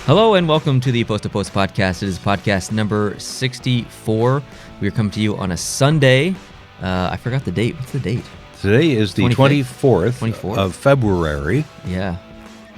Hello and welcome to the Post to Post podcast. It is podcast number 64. We are coming to you on a Sunday. I forgot the date. What's the date? Today is the 24th of February. Yeah.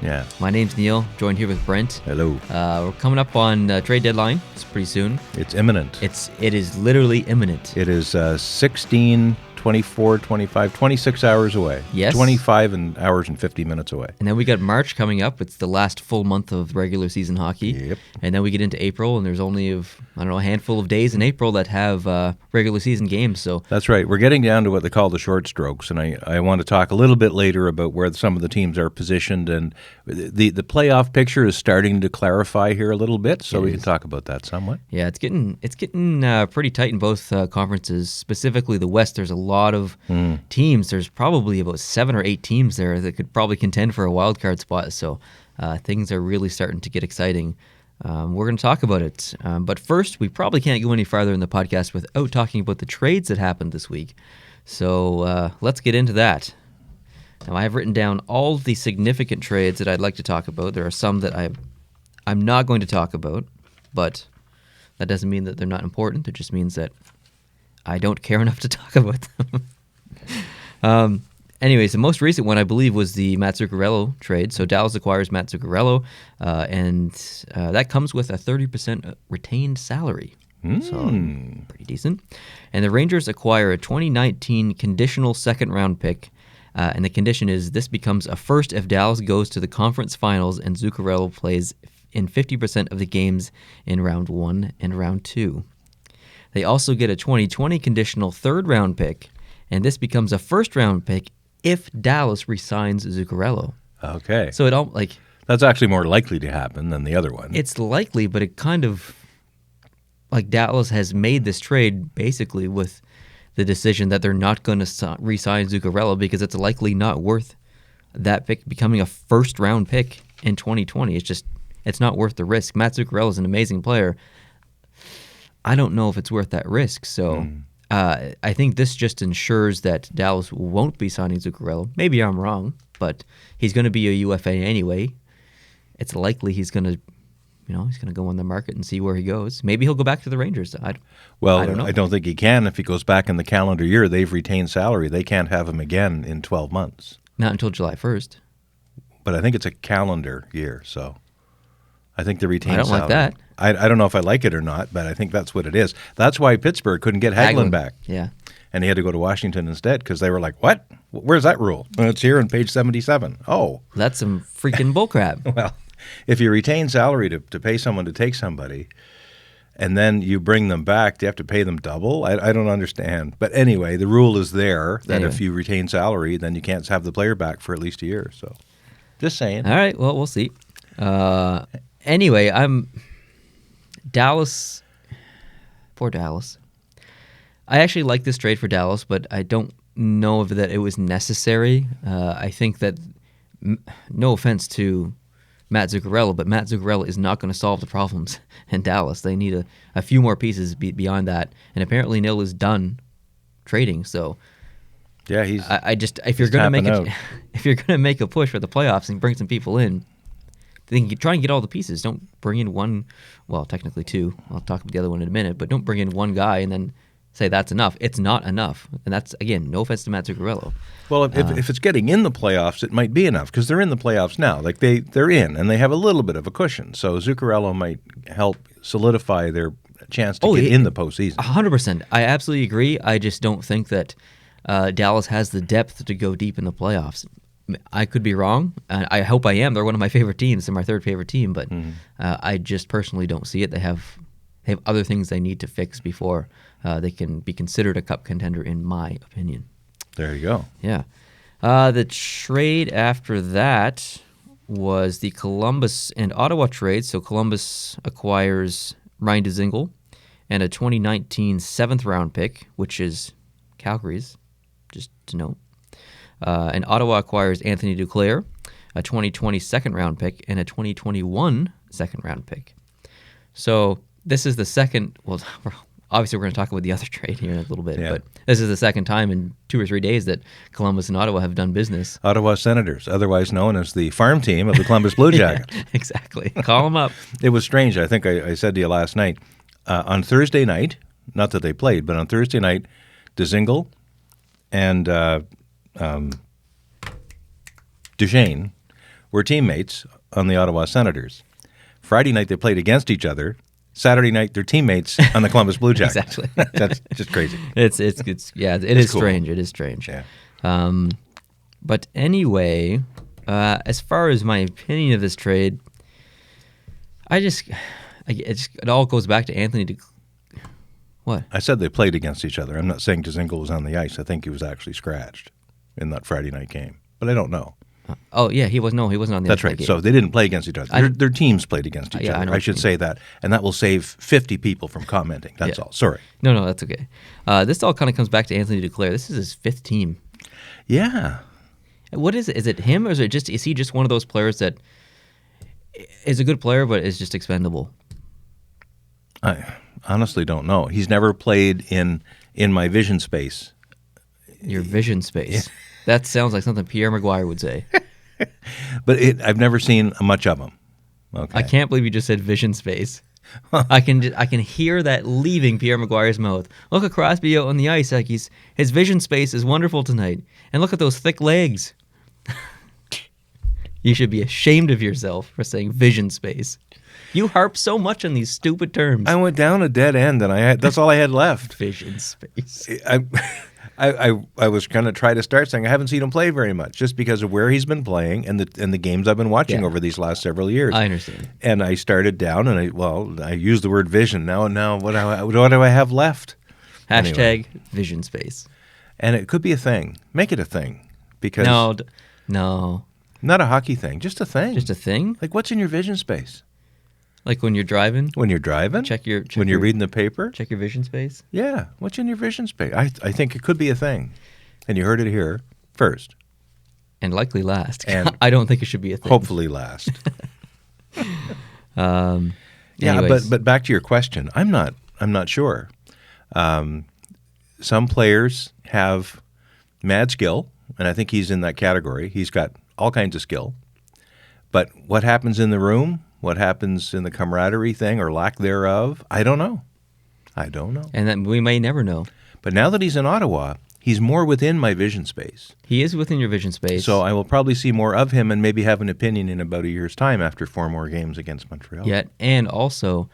Yeah. My name's Neil, joined here with Brent. Hello. We're coming up on trade deadline. It's pretty soon. It's imminent. It is literally imminent. It is 16, 24, 25, 26 hours away. Yes. 25 hours and 50 minutes away. And then we got March coming up. It's the last full month of regular season hockey. Yep. And then we get into April, and there's only a handful of days in April that have regular season games. So that's right. We're getting down to what they call the short strokes, and I want to talk a little bit later about where some of the teams are positioned, and the playoff picture is starting to clarify here a little bit, so we can talk about that somewhat. Yeah, it's getting pretty tight in both conferences. Specifically, the West. There's a lot of teams. There's probably about 7 or 8 teams there that could probably contend for a wild card spot. So things are really starting to get exciting. We're going to talk about it. But first, we probably can't go any farther in the podcast without talking about the trades that happened this week. So let's get into that. Now, I have written down all the significant trades that I'd like to talk about. There are some that I'm not going to talk about, but that doesn't mean that they're not important. It just means that I don't care enough to talk about them. Anyways, the most recent one, I believe, was the Matt Zuccarello trade. So Dallas acquires Matt Zuccarello, and that comes with a 30% retained salary. So pretty decent. And the Rangers acquire a 2019 conditional second-round pick, and the condition is this becomes a first if Dallas goes to the conference finals and Zuccarello plays in 50% of the games in round 1 and round 2. They also get a 2020 conditional third-round pick, and this becomes a first-round pick if Dallas re-signs Zuccarello. Okay. So that's actually more likely to happen than the other one. It's likely, but it kind of Dallas has made this trade basically with the decision that they're not going to re-sign Zuccarello because it's likely not worth that pick becoming a first-round pick in 2020. It's not worth the risk. Matt Zuccarello is an amazing player. I don't know if it's worth that risk. So I think this just ensures that Dallas won't be signing Zuccarello. Maybe I'm wrong, but he's going to be a UFA anyway. It's likely he's going to go on the market and see where he goes. Maybe he'll go back to the Rangers. I don't know. I don't think he can. If he goes back in the calendar year, they've retained salary. They can't have him again in 12 months. Not until July 1st. But I think it's a calendar year, so I think the retained salary. I don't like that. I don't know if I like it or not, but I think that's what it is. That's why Pittsburgh couldn't get Hagelin back. Yeah. And he had to go to Washington instead because they were like, what? Where's that rule? Well, it's here on page 77. Oh. That's some freaking bullcrap. Well, if you retain salary to pay someone to take somebody and then you bring them back, do you have to pay them double? I don't understand. But anyway, the rule is there that if you retain salary, then you can't have the player back for at least a year. So just saying. All right. Well, we'll see. Anyway, Dallas. Poor Dallas. I actually like this trade for Dallas, but I don't know that it was necessary. I think that, no offense to Matt Zuccarello, but Matt Zuccarello is not going to solve the problems in Dallas. They need a few more pieces beyond that, and apparently Neil is done trading. So, yeah, if you're going to make a push for the playoffs and bring some people in, then try and get all the pieces. Don't bring in one, well, technically two. I'll talk about the other one in a minute, but don't bring in one guy and then say that's enough. It's not enough. And that's, again, no offense to Matt Zuccarello. Well, if it's getting in the playoffs, it might be enough because they're in the playoffs now. Like they're in, and they have a little bit of a cushion. So Zuccarello might help solidify their chance to get in the postseason. 100%. I absolutely agree. I just don't think that Dallas has the depth to go deep in the playoffs. I could be wrong. I hope I am. They're one of my favorite teams. They're my third favorite team, but I just personally don't see it. They have other things they need to fix before they can be considered a cup contender, in my opinion. There you go. Yeah. The trade after that was the Columbus and Ottawa trade. So Columbus acquires Ryan Dzingel and a 2019 7th-round pick, which is Calgary's, just to note. And Ottawa acquires Anthony Duclair, a 2020 second-round pick, and a 2021 second-round pick. So this is the second. Well, obviously we're going to talk about the other trade here in a little bit, Yeah. but this is the second time in 2 or 3 days that Columbus and Ottawa have done business. Ottawa Senators, otherwise known as the farm team of the Columbus Blue Jackets. Yeah, exactly. Call them up. It was strange. I think I said to you last night, on Thursday night, not that they played, but on Thursday night, Dzingel and Duchesne were teammates on the Ottawa Senators. Friday night, they played against each other. Saturday night, they're teammates on the Columbus Blue Jackets. Exactly. That's just crazy. It's yeah, it is cool. strange. It is strange. Yeah. But anyway, as far as my opinion of this trade, it all goes back to Anthony. What? I said they played against each other. I'm not saying Dzingel was on the ice. I think he was actually scratched in that Friday night game, but I don't know. Oh yeah, he wasn't on the. That's ice right. that game. So they didn't play against each other. Their teams played against each Yeah, I other. know I what should you say that, and that will save 50 people from commenting. That's all. Sorry. No, that's okay. This all kind of comes back to Anthony Duclair. This is his 5th team. Yeah. What is it? Is it him, or is he just one of those players that is a good player but is just expendable? I honestly don't know. He's never played in my vision space. Your vision space. That sounds like something Pierre Maguire would say. But I've never seen much of him. Okay. I can't believe you just said vision space. I can hear that leaving Pierre Maguire's mouth. Look at Crosby out on the ice, like his vision space is wonderful tonight, and look at those thick legs. You should be ashamed of yourself for saying vision space. You harp so much on these stupid terms. I went down a dead end, and that's all I had left. Vision space. I was going to try to start saying I haven't seen him play very much, just because of where he's been playing and the games I've been watching over these last several years. I understand. And I started down, and I used the word vision. Now what do I have left? Hashtag Anyway. vision space. And it could be a thing. Make it a thing, because No. not a hockey thing, just a thing. Just a thing? Like, what's in your vision space? Like when you're driving? When you're driving? When you're reading the paper? Check your vision space? Yeah. What's in your vision space? I think it could be a thing. And you heard it here first. And likely last. And I don't think it should be a thing. Hopefully last. Yeah, Anyways. but back to your question. I'm not sure. Some players have mad skill, and I think he's in that category. He's got all kinds of skill. But what happens in the room, what happens in the camaraderie thing or lack thereof, I don't know. And then we may never know. But now that he's in Ottawa, he's more within my vision space. He is within your vision space. So I will probably see more of him and maybe have an opinion in about a year's time after 4 more games against Montreal. Yeah, and also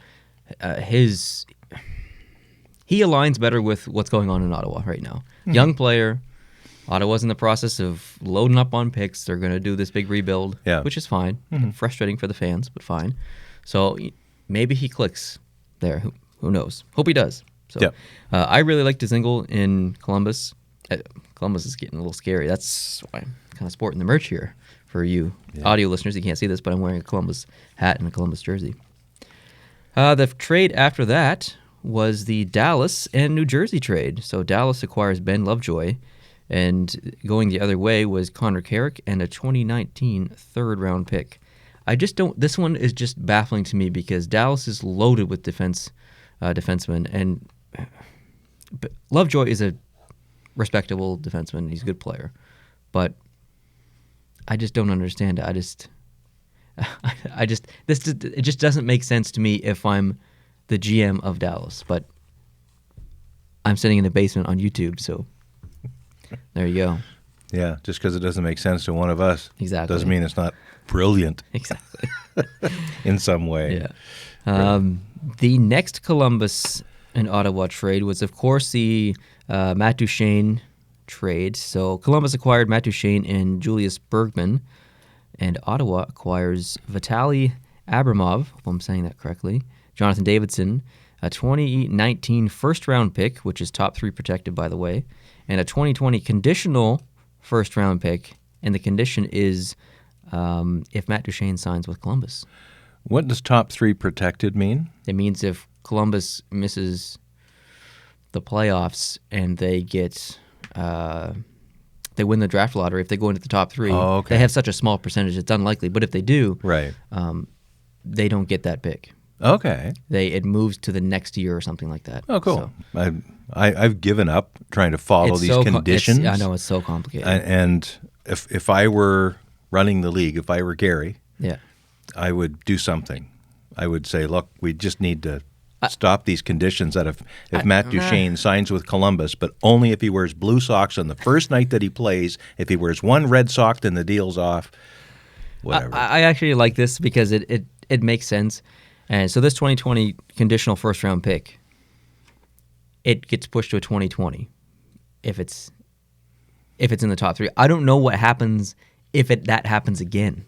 he aligns better with what's going on in Ottawa right now. Mm-hmm. Young player. Ottawa's in the process of loading up on picks. They're going to do this big rebuild, which is fine. Mm-hmm. Frustrating for the fans, but fine. So maybe he clicks there. Who knows? Hope he does. So I really like Dzingel in Columbus. Columbus is getting a little scary. That's why I'm kind of sporting the merch here for you audio listeners. You can't see this, but I'm wearing a Columbus hat and a Columbus jersey. The trade after that was the Dallas and New Jersey trade. So Dallas acquires Ben Lovejoy. And going the other way was Connor Carrick and a 2019 third-round pick. This one is just baffling to me because Dallas is loaded with defensemen, and Lovejoy is a respectable defenseman. He's a good player. But I just don't understand it. It just doesn't make sense to me if I'm the GM of Dallas. But I'm sitting in the basement on YouTube, so... There you go. Yeah, just because it doesn't make sense to one of us doesn't mean it's not brilliant. Exactly. In some way. Yeah. The next Columbus and Ottawa trade was, of course, the Matt Duchesne trade. So Columbus acquired Matt Duchesne and Julius Bergman, and Ottawa acquires Vitaly Abramov, if I'm saying that correctly, Jonathan Davidson, a 2019 first-round pick, which is top 3 protected, by the way, and a 2020 conditional first-round pick, and the condition is if Matt Duchesne signs with Columbus. What does top 3 protected mean? It means if Columbus misses the playoffs and they get they win the draft lottery, if they go into the top 3, they have such a small percentage, it's unlikely. But if they do, right, they don't get that pick. Okay. It moves to the next year or something like that. Oh, cool. So I've given up trying to follow these conditions. I know it's so complicated. And if I were running the league, if I were Gary, yeah. I would do something. I would say, look, we just need to stop these conditions that if Matt Duchene signs with Columbus, but only if he wears blue socks on the first night that he plays. If he wears one red sock, then the deal's off. Whatever. I actually like this because it makes sense. And so this 2020 conditional first-round pick, it gets pushed to a 2020 if it's in the top 3. I don't know what happens if that happens again.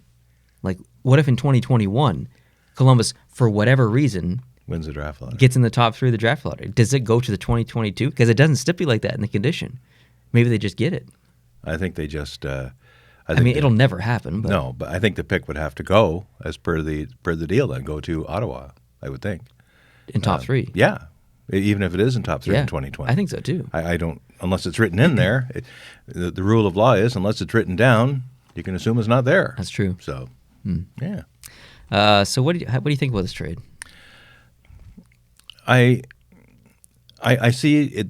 Like, what if in 2021, Columbus, for whatever reason, wins the draft lottery, gets in the top 3 of the draft lottery? Does it go to the 2022? Because it doesn't stipulate that in the condition. Maybe they just get it. I think they just. I mean, it'll never happen. But. No, but I think the pick would have to go as per the deal. Then go to Ottawa. I would think in top 3. Yeah, even if it is in top 3 in 2020. I think so too. I don't, unless it's written in there. The rule of law is unless it's written down, you can assume it's not there. That's true. So, yeah. So what do you think about this trade? I see it.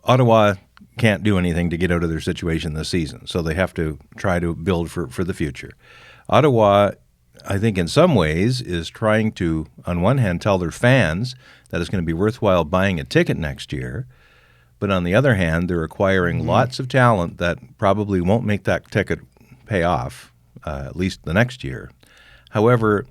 Ottawa can't do anything to get out of their situation this season, so they have to try to build for the future. Ottawa, I think in some ways, is trying to, on one hand, tell their fans that it's going to be worthwhile buying a ticket next year, but on the other hand, they're acquiring lots of talent that probably won't make that ticket pay off, at least the next year. However,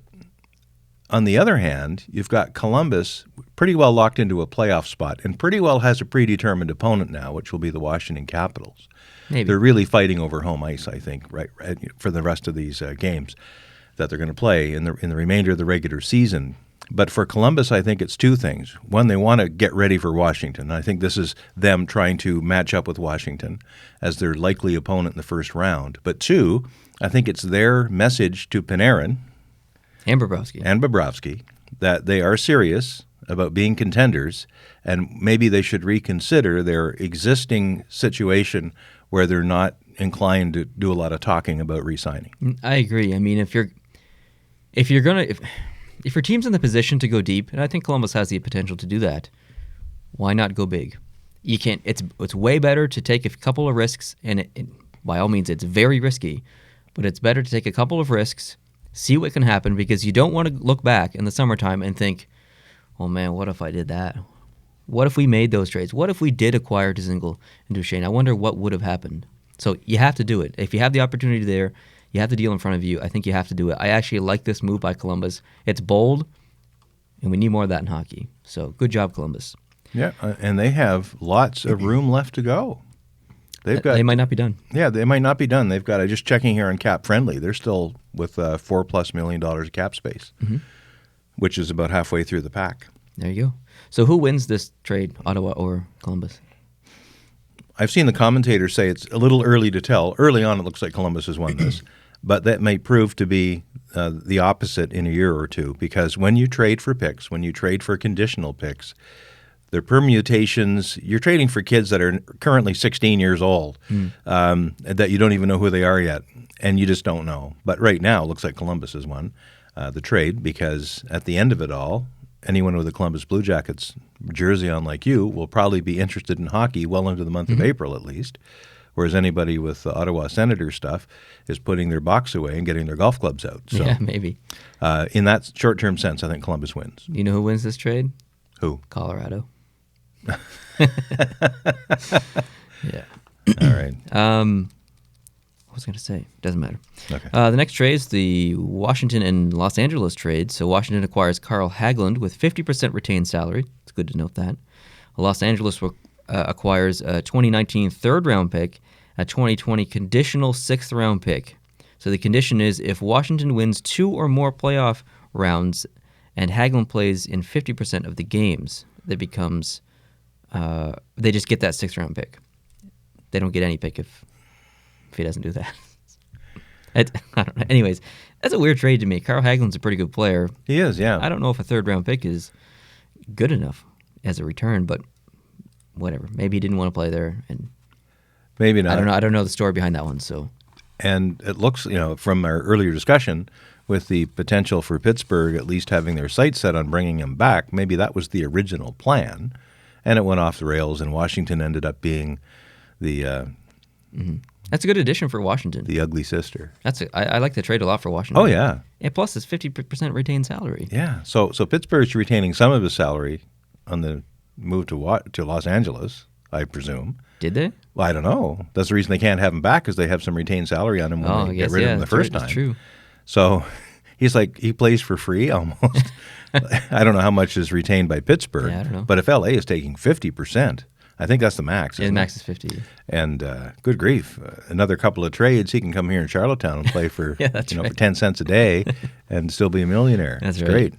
on the other hand, you've got Columbus pretty well locked into a playoff spot and pretty well has a predetermined opponent now, which will be the Washington Capitals. Maybe. They're really fighting over home ice, I think, right for the rest of these games that they're going to play in the remainder of the regular season. But for Columbus, I think it's 2 things. One, they want to get ready for Washington. I think this is them trying to match up with Washington as their likely opponent in the first round. But 2, I think it's their message to Panarin and Bobrovsky that they are serious about being contenders, and maybe they should reconsider their existing situation where they're not inclined to do a lot of talking about re-signing. I agree. I mean, if your team's in the position to go deep, and I think Columbus has the potential to do that, why not go big? You can't. It's way better to take a couple of risks, and by all means, it's very risky, but it's better to take a couple of risks, see what can happen, because you don't want to look back in the summertime and think, oh man, what if I did that? What if we made those trades? What if we did acquire Dzingel and Duchene? I wonder what would have happened. So you have to do it. If you have the opportunity there, you have the deal in front of you, I think you have to do it. I actually like this move by Columbus. It's bold, and we need more of that in hockey. So good job, Columbus. Yeah, and they have lots of room left to go. They might not be done. Yeah, they might not be done. They've got, just checking here on Cap Friendly, they're still with $4+ million of cap space, which is about halfway through the pack. There you go. So who wins this trade, Ottawa or Columbus? I've seen the commentators say it's a little early to tell. Early on, it looks like Columbus has won this, but that may prove to be the opposite in a year or two, because when you trade for picks, when you trade for conditional picks, their permutations, you're trading for kids that are currently 16 years old, that you don't even know who they are yet, and you just don't know. But right now, it looks like Columbus has won the trade, because at the end of it all, anyone with a Columbus Blue Jackets jersey on like you will probably be interested in hockey well into the month of April at least, whereas anybody with the Ottawa Senators stuff is putting their box away and getting their golf clubs out. So, yeah, maybe. In that short-term sense, I think Columbus wins. You know who wins this trade? Who? Colorado. Yeah. All right. What was I going to say? Doesn't matter. Okay. The next trade is the Washington and Los Angeles trade. So Washington acquires Carl Hagelund with 50% retained salary. It's good to note that. Los Angeles acquires a 2019 third-round pick, a 2020 conditional sixth-round pick. So the condition is if Washington wins 2 or more playoff rounds and Hagelund plays in 50% of the games, that becomes they just get that sixth-round pick. They don't get any pick if he doesn't do that. I don't know. Anyways, that's a weird trade to me. Carl Hagelund's a pretty good player. He is, yeah. I don't know if a third-round pick is good enough as a return, but whatever. Maybe he didn't want to play there, and maybe not. I don't know the story behind that one. So, And it looks, from our earlier discussion, with the potential for Pittsburgh at least having their sights set on bringing him back, maybe that was the original plan, and it went off the rails, and Washington ended up being the That's a good addition for Washington. the ugly sister. I like the trade a lot for Washington. Oh, yeah. And plus, it's 50% retained salary. Yeah. So Pittsburgh's retaining some of his salary on the move to Los Angeles, I presume. Did they? Well, I don't know. That's the reason they can't have him back, because they have some retained salary on him when they get rid of him the first time. That's true. So he's like, he plays for free almost. I don't know how much is retained by Pittsburgh. Yeah, I don't know. But if LA is taking 50%, I think that's the max. Yeah, the max is 50. And good grief, another couple of trades, he can come here in Charlottetown and play for for 10 cents a day and still be a millionaire. That's right. Great.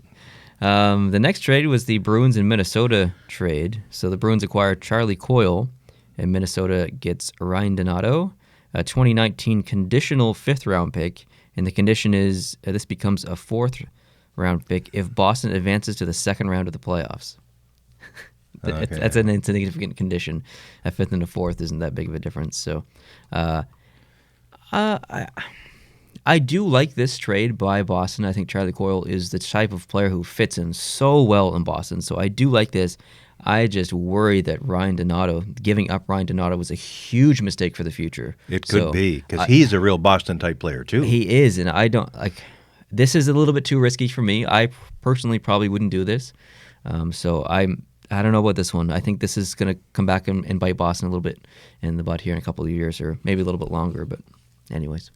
The next trade was the Bruins and Minnesota trade. So the Bruins acquired Charlie Coyle, and Minnesota gets Ryan Donato, a 2019 conditional 5th-round pick. And the condition is this becomes a 4th-round pick if Boston advances to the 2nd round of the playoffs. Okay. That's an insignificant condition. A 5th and a 4th isn't that big of a difference. So I do like this trade by Boston. I think Charlie Coyle is the type of player who fits in so well in Boston. So I do like this. I just worry that giving up Ryan Donato was a huge mistake for the future. It could be, because he's a real Boston-type player, too. He is, and I don't like. This is a little bit too risky for me. I personally probably wouldn't do this. So I don't know about this one. I think this is going to come back and bite Boston a little bit in the butt here in a couple of years, or maybe a little bit longer. But anyways.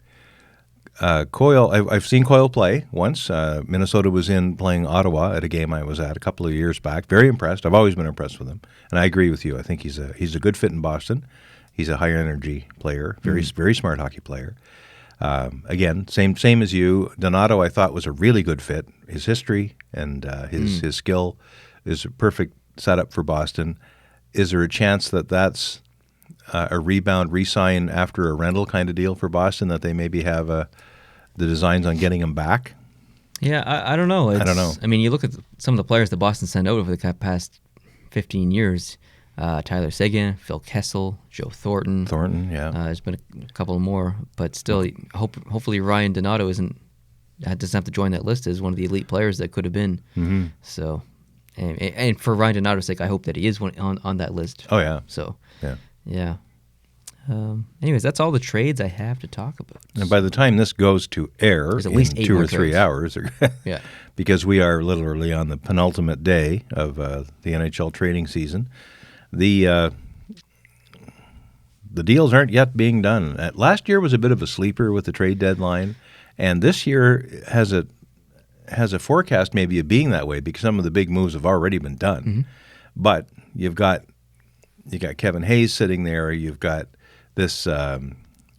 Coyle, I've seen Coyle play once. Minnesota was in playing Ottawa at a game I was at a couple of years back. Very impressed. I've always been impressed with him, and I agree with you. I think he's a good fit in Boston. He's a high energy player, very smart hockey player. Again, same as you. Donato, I thought, was a really good fit. His history and his skill is a perfect setup for Boston. Is there a chance that that's a rebound, re-sign after a rental kind of deal for Boston, that they maybe have the designs on getting him back? Yeah, I don't know. I don't know. I mean, you look at some of the players that Boston sent out over the past 15 years. Tyler Seguin, Phil Kessel, Joe Thornton. Thornton, yeah. There's been a couple more, but still, hopefully Ryan Donato doesn't have to join that list as one of the elite players that could have been. Mm-hmm. So, and for Ryan Donato's sake, I hope that he is on that list. Oh, yeah. So, yeah. Anyways, that's all the trades I have to talk about. And by the time this goes to air, there's at least in 8 2 more or 3 trades. hours, Yeah. because we are literally on the penultimate day of the NHL trading season, the deals aren't yet being done. Last year was a bit of a sleeper with the trade deadline, and this year has a forecast maybe of being that way, because some of the big moves have already been done. Mm-hmm. But you got Kevin Hayes sitting there. You've got this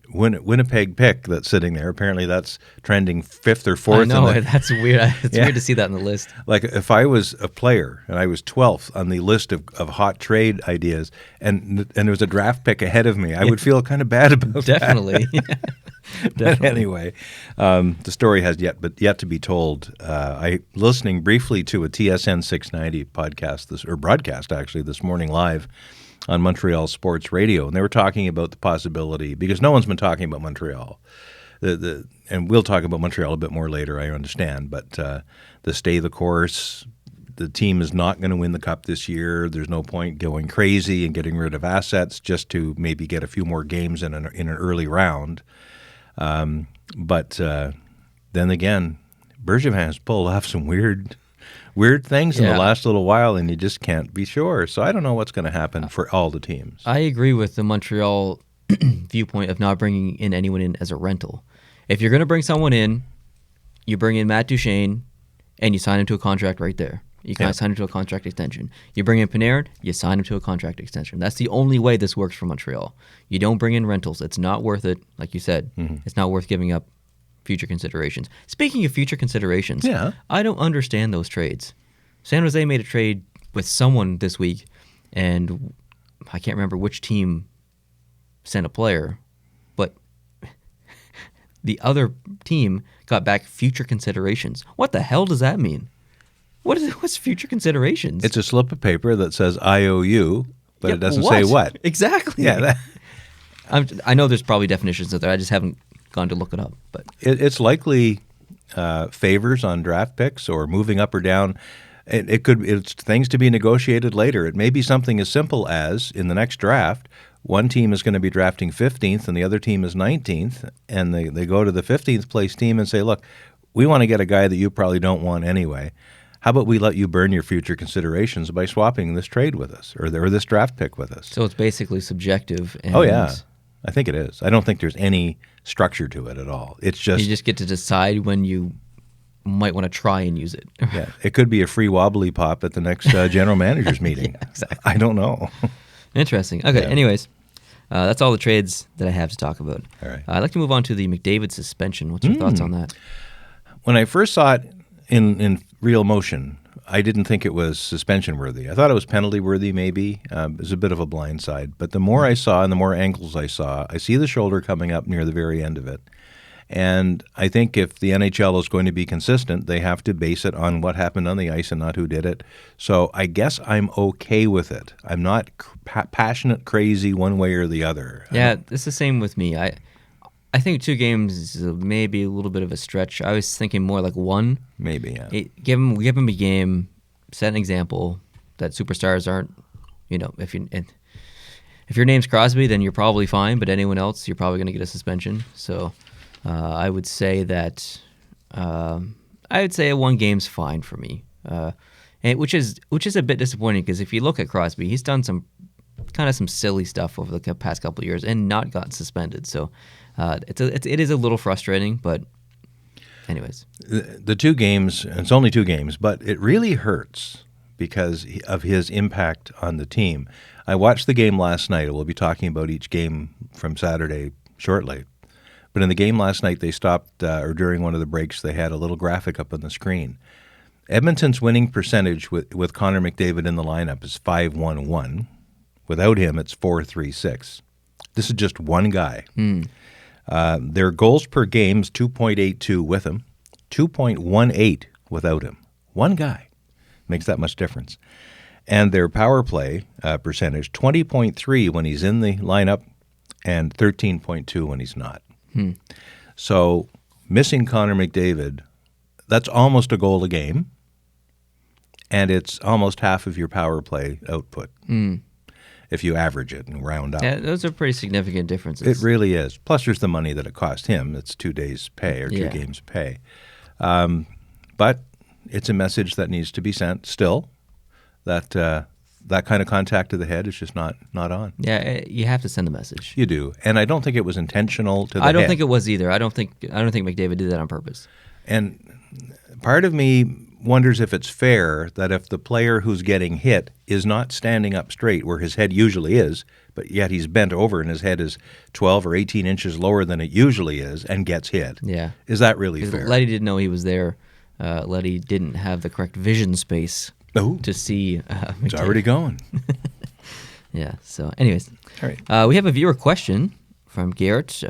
Winnipeg pick that's sitting there. Apparently that's trending 5th or 4th. I know, that's weird. It's weird to see that on the list. Like if I was a player and I was 12th on the list of hot trade ideas, and there was a draft pick ahead of me, I would feel kind of bad about Definitely. that. But anyway, the story has yet to be told. I listening briefly to a TSN 690 podcast, broadcast actually, this morning live on Montreal Sports Radio, and they were talking about the possibility, because no one's been talking about Montreal, and we'll talk about Montreal a bit more later, I understand, but the stay the course, the team is not going to win the Cup this year. There's no point going crazy and getting rid of assets just to maybe get a few more games in an early round. But then again, Bergevin has pulled off some weird things in the last little while, and you just can't be sure. So I don't know what's going to happen for all the teams. I agree with the Montreal viewpoint of not bringing in anyone in as a rental. If you're going to bring someone in, you bring in Matt Duchene, and you sign him to a contract right there. You can sign him to a contract extension. You bring in Panarin, you sign him to a contract extension. That's the only way this works for Montreal. You don't bring in rentals. It's not worth it, like you said. Mm-hmm. It's not worth giving up future considerations. Speaking of future considerations, I don't understand those trades. San Jose made a trade with someone this week, and I can't remember which team sent a player, but the other team got back future considerations. What the hell does that mean? What's future considerations? It's a slip of paper that says IOU, but it doesn't say what. Exactly. Yeah. I know there's probably definitions out there. I just haven't gone to look it up. But It's likely favors on draft picks or moving up or down. It's things to be negotiated later. It may be something as simple as in the next draft, one team is going to be drafting 15th and the other team is 19th, and they go to the 15th place team and say, look, we want to get a guy that you probably don't want anyway. How about we let you burn your future considerations by swapping this trade with us or this draft pick with us? so it's basically subjective. And Oh, yeah. I think it is. I don't think there's any structure to it at all. It's just you just get to decide when you might want to try and use it. yeah, it could be a free wobbly pop at the next general managers meeting. Yeah, exactly. I don't know. Interesting. Okay, Yeah. Anyways, that's all the trades that I have to talk about. All right. I'd like to move on to the McDavid suspension. What's your thoughts on that? When I first saw it in real motion, I didn't think it was suspension worthy. I thought it was penalty worthy maybe. It was a bit of a blind side. But the more I saw and the more angles I saw, I see the shoulder coming up near the very end of it. And I think if the NHL is going to be consistent, they have to base it on what happened on the ice and not who did it. So I guess I'm okay with it. I'm not passionate crazy one way or the other. Yeah, it's the same with me. I think 2 games is maybe a little bit of a stretch. I was thinking more like 1. Maybe, yeah. Give him a game, set an example that superstars aren't. If your name's Crosby, then you're probably fine. But anyone else, you're probably going to get a suspension. So I would say that a 1 game's fine for me, which is a bit disappointing because if you look at Crosby, he's done some silly stuff over the past couple of years and not gotten suspended. So it is a little frustrating, but anyways. The 2 games, it's only 2 games, but it really hurts because of his impact on the team. I watched the game last night. We'll be talking about each game from Saturday shortly. But in the game last night, they stopped, or during one of the breaks, they had a little graphic up on the screen. Edmonton's winning percentage with Connor McDavid in the lineup is .511. Without him, it's .436. This is just one guy. Their goals per game is 2.82 with him, 2.18 without him. One guy makes that much difference. And their power play percentage, 20.3 when he's in the lineup and 13.2 when he's not. So missing Connor McDavid, that's almost a goal a game, and it's almost half of your power play output if you average it and round up. Yeah, those are pretty significant differences. It really is. Plus, there's the money that it cost him. It's 2 days' pay or 2 games' pay. But it's a message that needs to be sent still, that kind of contact to the head is just not on. Yeah, you have to send a message. You do, and I don't think it was intentional to the I don't head. think it was either. I don't think McDavid did that on purpose. And part of me wonders if it's fair that if the player who's getting hit is not standing up straight where his head usually is, but yet he's bent over and his head is 12 or 18 inches lower than it usually is and gets hit. Yeah. Is that really fair? Letty didn't know he was there. Letty didn't have the correct vision space to see McDavid. It's already going. Yeah, so anyways. All right. We have a viewer question from Garrett,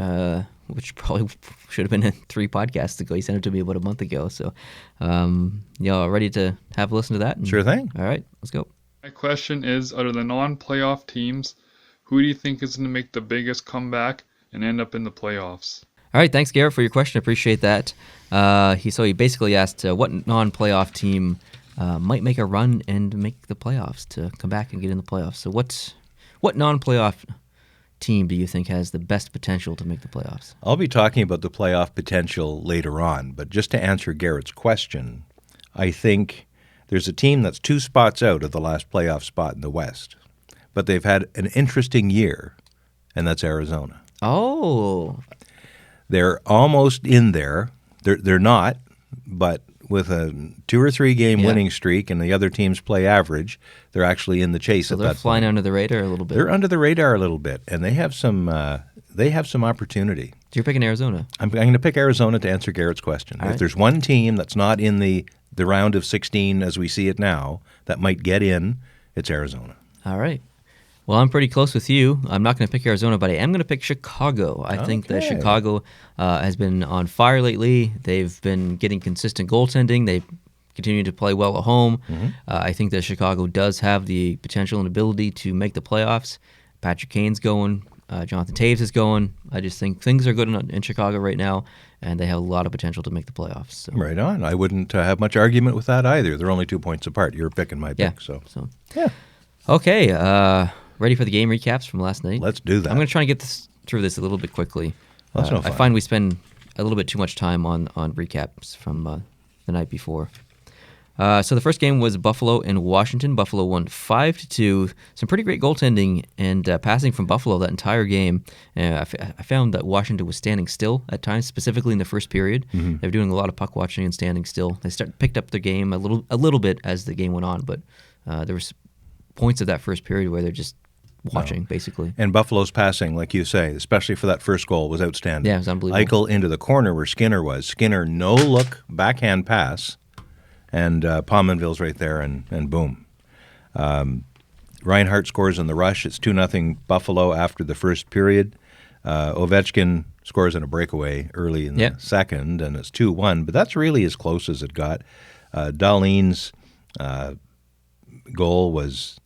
which probably should have been in 3 podcasts ago. He sent it to me about a month ago. So y'all ready to have a listen to that? Sure thing. All right, let's go. My question is, out of the non-playoff teams, who do you think is going to make the biggest comeback and end up in the playoffs? All right, thanks, Garrett, for your question. Appreciate that. He basically asked what non-playoff team might make a run and make the playoffs to come back and get in the playoffs. So what non-playoff team do you think has the best potential to make the playoffs? I'll be talking about the playoff potential later on, but just to answer Garrett's question, I think there's a team that's 2 spots out of the last playoff spot in the West, but they've had an interesting year, and that's Arizona. Oh. They're almost in there. They're not, but with a 2 or 3 game winning streak and the other teams play average, they're actually in the chase. So at they're that flying point. under the radar a little bit. They're under the radar a little bit, and they have some opportunity. So you're picking Arizona. I'm going to pick Arizona to answer Garrett's question. All If right. there's one team that's not in the round of 16 as we see it now that might get in, it's Arizona. All right. Well, I'm pretty close with you. I'm not going to pick Arizona, but I am going to pick Chicago. I think that Okay. Chicago has been on fire lately. They've been getting consistent goaltending. They continue to play well at home. I think that Chicago does have the potential and ability to make the playoffs. Patrick Kane's going. Jonathan Taves is going. I just think things are good in Chicago right now, and they have a lot of potential to make the playoffs. So. Right on. I wouldn't have much argument with that either. They're only 2 points apart. You're picking my pick. So yeah. Okay. Ready for the game recaps from last night? Let's do that. I'm going to try and get through this a little bit quickly. That's no fun. I find we spend a little bit too much time on recaps from the night before. So the first game was Buffalo and Washington. Buffalo won 5-2. Some pretty great goaltending and passing from Buffalo that entire game. I found that Washington was standing still at times, specifically in the first period. Mm-hmm. They were doing a lot of puck watching and standing still. They picked up their game a little bit as the game went on, but there was points of that first period where they're just watching, basically. And Buffalo's passing, like you say, especially for that first goal, was outstanding. Yeah, it was unbelievable. Eichel into the corner where Skinner was. Skinner, no look, backhand pass. And Pominville's right there, and boom. Reinhart scores in the rush. It's 2-0 Buffalo after the first period. Ovechkin scores in a breakaway early in the second, and it's 2-1. But that's really as close as it got. Dahlin's goal was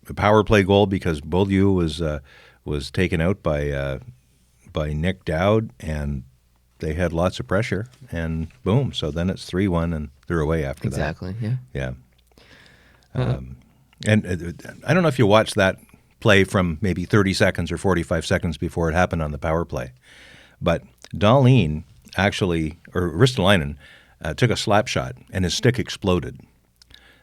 a power play goal because Beaulieu was taken out by Nick Dowd, and they had lots of pressure, and boom. So then it's 3-1, and they're away after that. Exactly, yeah. Yeah. And I don't know if you watched that play from maybe 30 seconds or 45 seconds before it happened on the power play. But Dahlin Ristolainen took a slap shot, and his stick exploded.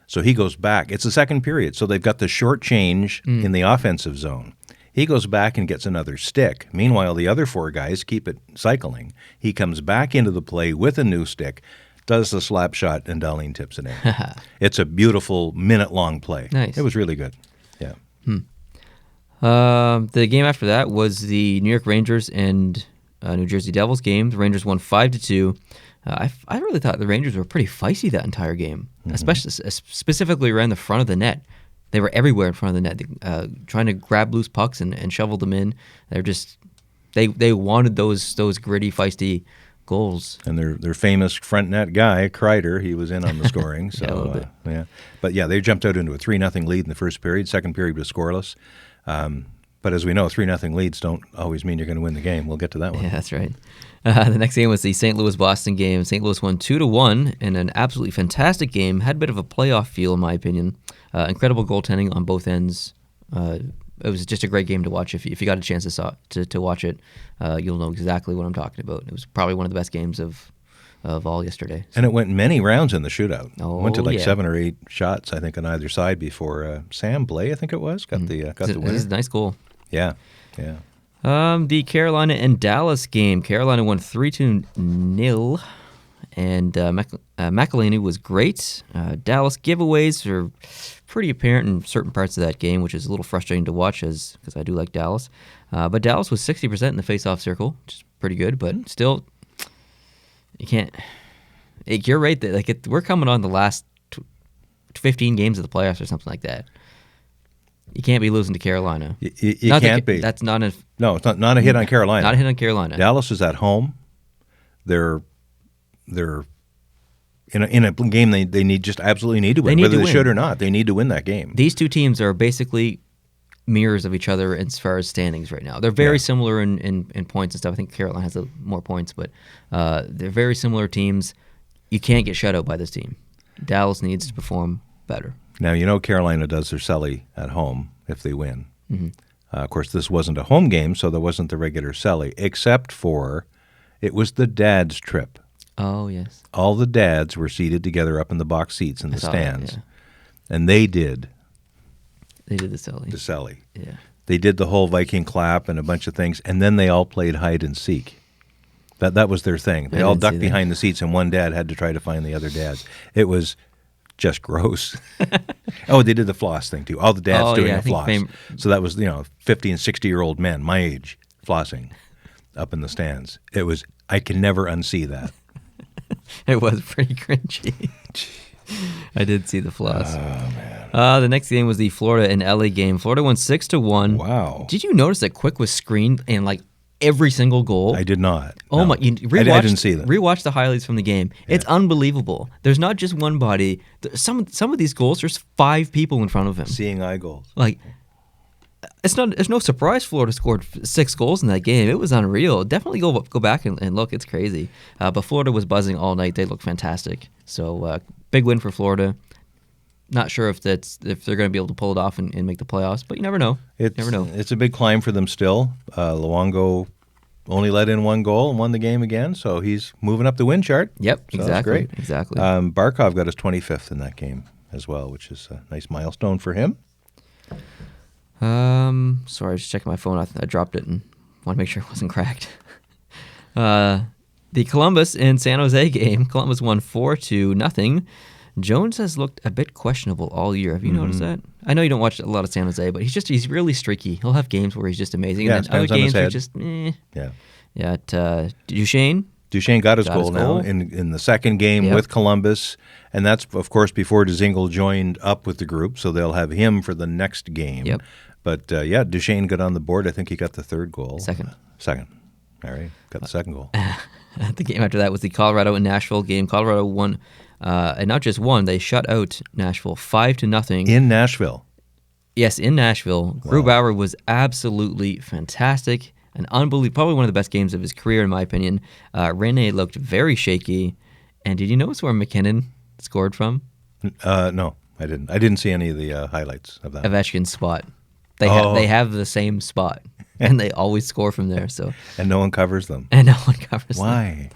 So he goes back. It's the second period, so they've got the short change in the offensive zone. He goes back and gets another stick. Meanwhile, the other four guys keep it cycling. He comes back into the play with a new stick, does the slap shot, and Dahlin tips it in. It's a beautiful minute-long play. Nice. It was really good. Yeah. The game after that was the New York Rangers and New Jersey Devils game. The Rangers won 5-2. I really thought the Rangers were pretty feisty that entire game, especially specifically around the front of the net. They were everywhere in front of the net, trying to grab loose pucks and shovel them in. They're just they wanted those gritty, feisty goals. And their famous front net guy, Kreider, he was in on the scoring. So a little bit. Yeah, but yeah, they jumped out into a 3-0 lead in the first period. Second period was scoreless. But as we know, 3-0 leads don't always mean you're going to win the game. We'll get to that one. Yeah, that's right. The next game was the St. Louis-Boston game. St. Louis won 2-1 in an absolutely fantastic game. Had a bit of a playoff feel, in my opinion. Incredible goaltending on both ends. It was just a great game to watch. If you got a chance to watch it, you'll know exactly what I'm talking about. It was probably one of the best games of all yesterday. So. And it went many rounds in the shootout. Went to 7 or 8 shots, I think, on either side before Sam Blais, I think it was, got the winner. It was a nice goal. Yeah. The Carolina and Dallas game. Carolina won 3-0, and McElhinney was great. Dallas giveaways are pretty apparent in certain parts of that game, which is a little frustrating to watch because I do like Dallas. But Dallas was 60% in the face-off circle, which is pretty good, but still, you can't. You're right that we're coming on the last 15 games of the playoffs or something like that. You can't be losing to Carolina. You can't be. That's not a... No, it's not a hit on Carolina. Not a hit on Carolina. Dallas is at home. They're in a game they absolutely need to win. Whether they should or not, they need to win that game. These two teams are basically mirrors of each other as far as standings right now. They're very similar in points and stuff. I think Carolina has more points, but they're very similar teams. You can't get shut out by this team. Dallas needs to perform better. Now, Carolina does their Selly at home if they win. Mm-hmm. Of course, this wasn't a home game, so there wasn't the regular Selly, except for it was the dad's trip. Oh, yes. All the dads were seated together up in the box seats in the stands, and they did the Selly. The Selly. Yeah. They did the whole Viking clap and a bunch of things, and then they all played hide and seek. That was their thing. They all ducked behind the seats, and one dad had to try to find the other dads. It was just gross. Oh, they did the floss thing too. All the dads doing a floss. So that was 50 and 60-year-old men my age flossing up in the stands. It was. I can never unsee that. It was pretty cringy. I did see the floss. Oh man. The next game was the Florida and LA game. Florida won 6-1. Wow. Did you notice that Quick was screened in every single goal? I did not. Oh no. My! I didn't see that. Rewatch the highlights from the game. Yeah. It's unbelievable. There's not just one body. Some of these goals, there's 5 people in front of him. Seeing eye goals. It's no surprise Florida scored 6 goals in that game. It was unreal. Definitely go back and look. It's crazy. But Florida was buzzing all night. They looked fantastic. So big win for Florida. Not sure if they're going to be able to pull it off and make the playoffs, but you never know. It's a big climb for them still. Luongo only let in 1 goal and won the game again, so he's moving up the win chart. Yep, so exactly. That's great. Exactly. Barkov got his 25th in that game as well, which is a nice milestone for him. Sorry, I was just checking my phone. I dropped it and want to make sure it wasn't cracked. The Columbus and San Jose game. Columbus won 4-0. Jones has looked a bit questionable all year. Have you noticed that? I know you don't watch a lot of San Jose, but he's really streaky. He'll have games where he's just amazing, and then other games are just Yeah. Duchesne got his goal now in the second game with Columbus, and that's, of course, before Dzingel joined up with the group, so they'll have him for the next game. Yep. But, Duchesne got on the board. I think he got the 3rd goal. Second. All right, got the 2nd goal. The game after that was the Colorado and Nashville game. Colorado won, and not just won, they shut out Nashville 5-0. In Nashville? Yes, in Nashville. Wow. Grubauer was absolutely fantastic. An unbelievable, probably one of the best games of his career, in my opinion. Rene looked very shaky. And did you notice where McKinnon scored from? No, I didn't. I didn't see any of the highlights of that. Ovechkin's spot. They have the same spot, and they always score from there. So and no one covers them. Why? Why?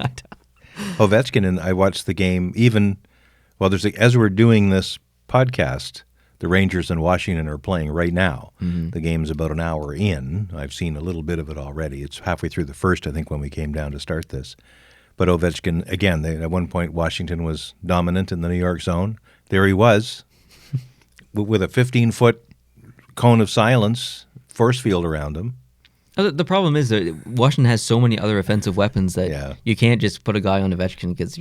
Ovechkin, and I watched the game as we're doing this podcast, the Rangers and Washington are playing right now. Mm-hmm. The game's about an hour in. I've seen a little bit of it already. It's halfway through the first, I think, when we came down to start this. But Ovechkin, again, at one point, Washington was dominant in the New York zone. There he was with a 15-foot cone of silence, force field around him. The problem is that Washington has so many other offensive weapons that you can't just put a guy on Ovechkin because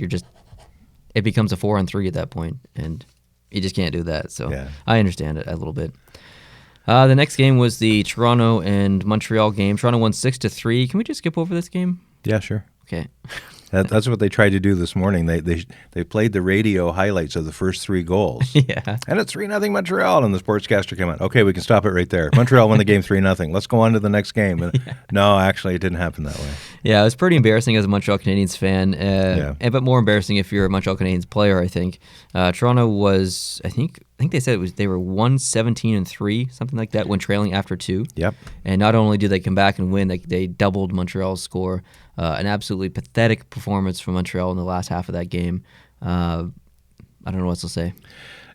it becomes a 4-on-3 at that point, and you just can't do that. So I understand it a little bit. The next game was the Toronto and Montreal game. Toronto won 6-3. Can we just skip over this game? Yeah, sure. Okay. That's what they tried to do this morning. They played the radio highlights of the first 3 goals. Yeah. And it's 3-0 Montreal, and the sportscaster came out. Okay, we can stop it right there. Montreal won the game 3-0. Let's go on to the next game. And no, actually, it didn't happen that way. Yeah, it was pretty embarrassing as a Montreal Canadiens fan, but more embarrassing if you're a Montreal Canadiens player, I think. Toronto was, I think they said they were 1-17-3, something like that, when trailing after 2. Yep. And not only did they come back and win, they doubled Montreal's score. An absolutely pathetic performance from Montreal in the last half of that game. I don't know what else to say.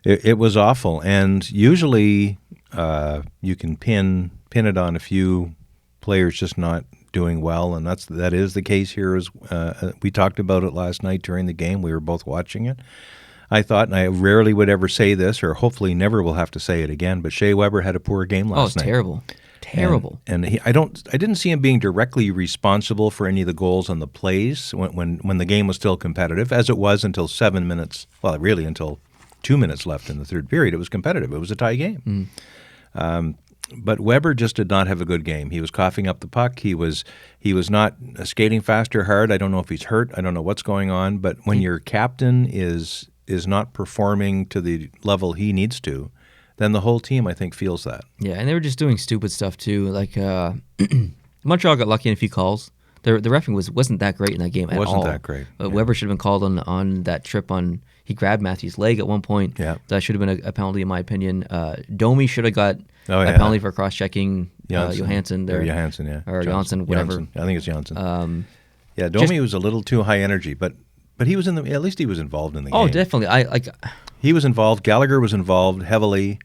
It was awful, and usually you can pin it on a few players just not doing well, and that is the case here. As we talked about it last night during the game, we were both watching it. I thought, and I rarely would ever say this, or hopefully never will have to say it again, but Shea Weber had a poor game last night. Oh, terrible. And I didn't see him being directly responsible for any of the goals on the plays when the game was still competitive, as it was until 7 minutes. Well, really until 2 minutes left in the third period. It was competitive. It was a tie game. But Weber just did not have a good game. He was coughing up the puck. He was not skating fast or hard. I don't know if he's hurt. I don't know what's going on. But when your captain is not performing to the level he needs to, then the whole team, I think, feels that. Yeah, and they were just doing stupid stuff too. Like Montreal got lucky in a few calls. The reffing wasn't that great in that game at all. It wasn't that great. Weber should have been called on that trip on. He grabbed Matthews' leg at one point. Yeah. That should have been a penalty in my opinion. Domi should have got a penalty for cross-checking Johansson. Or Johansson, yeah. Or Johnson, whatever. Johnson. I think it's Johnson. Domi was a little too high energy, but he was at least he was involved in the game. Oh, definitely. He was involved. Gallagher was involved heavily.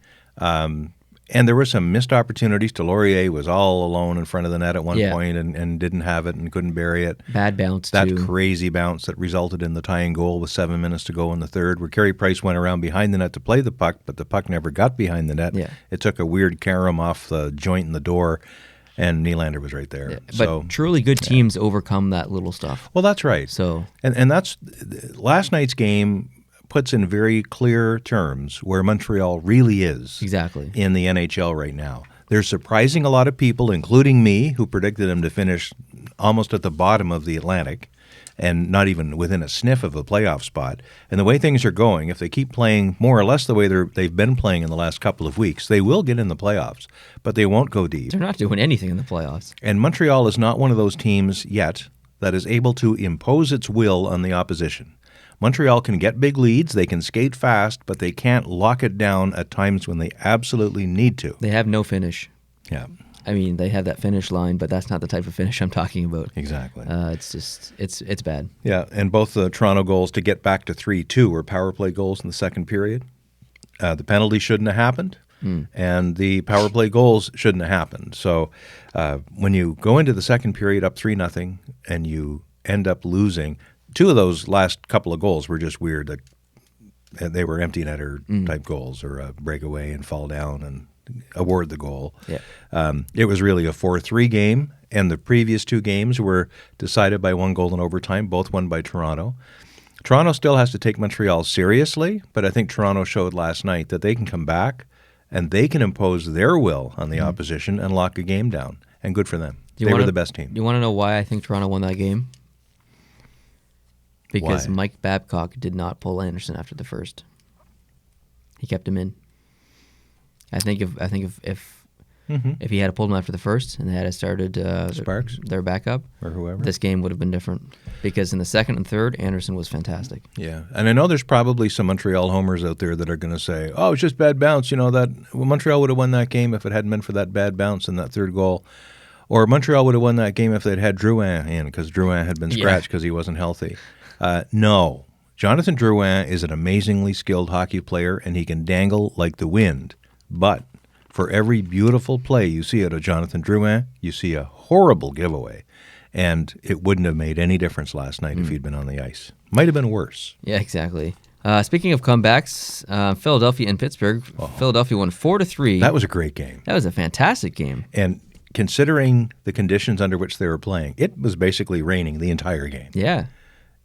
And there were some missed opportunities. Delorier was all alone in front of the net at one point and didn't have it and couldn't bury it. Bad bounce, that crazy bounce that resulted in the tying goal with 7 minutes to go in the third, where Carey Price went around behind the net to play the puck, but the puck never got behind the net. Yeah. It took a weird carom off the joint in the door, and Nylander was right there. Yeah, but truly good teams overcome that little stuff. Well, that's right. So and that's last night's game puts in very clear terms where Montreal really is in the NHL right now. They're surprising a lot of people, including me, who predicted them to finish almost at the bottom of the Atlantic. and not even within a sniff of a playoff spot. And the way things are going, if they keep playing more or less the way they've been playing in the last couple of weeks, they will get in the playoffs, but they won't go deep. They're not doing anything in the playoffs. And Montreal is not one of those teams yet that is able to impose its will on the opposition. Montreal can get big leads, they can skate fast, but they can't lock it down at times when they absolutely need to. They have no finish. Yeah. I mean, they have that finish line, but that's not the type of finish I'm talking about. Exactly. It's bad. Yeah, and both the Toronto goals to get back to 3-2 were power play goals in the second period. The penalty shouldn't have happened, and the power play goals shouldn't have happened. So when you go into the second period up 3-0 and you end up losing, two of those last couple of goals were just weird. Like, they were empty netter type goals, or a breakaway and fall down and award the goal. Yeah. It was really a 4-3 game, and the previous two games were decided by one goal in overtime, both won by Toronto. Toronto still has to take Montreal seriously, but I think Toronto showed last night that they can come back and they can impose their will on the opposition and lock a game down, and good for them. They were the best team. You want to know why I think Toronto won that game? Because Why? Mike Babcock did not pull Anderson after the first. He kept him in. I think if he had pulled him after the first and they had started Sparks? their backup, Or whoever. this game would have been different. Because in the second and third, Anderson was fantastic. Yeah, and I know there's probably some Montreal homers out there that are going to say, "Oh, it's just bad bounce." Montreal would have won that game if it hadn't been for that bad bounce and that third goal, or Montreal would have won that game if they'd had Drouin in, because Drouin had been scratched because he wasn't healthy. No, Jonathan Drouin is an amazingly skilled hockey player, and he can dangle like the wind. But for every beautiful play you see out of Jonathan Drouin, you see a horrible giveaway. And it wouldn't have made any difference last night if he'd been on the ice. Might have been worse. Yeah, exactly. Speaking of comebacks, Philadelphia and Pittsburgh. Philadelphia won 4-3. That was a great game. That was a fantastic game. And considering the conditions under which they were playing, it was basically raining the entire game. Yeah.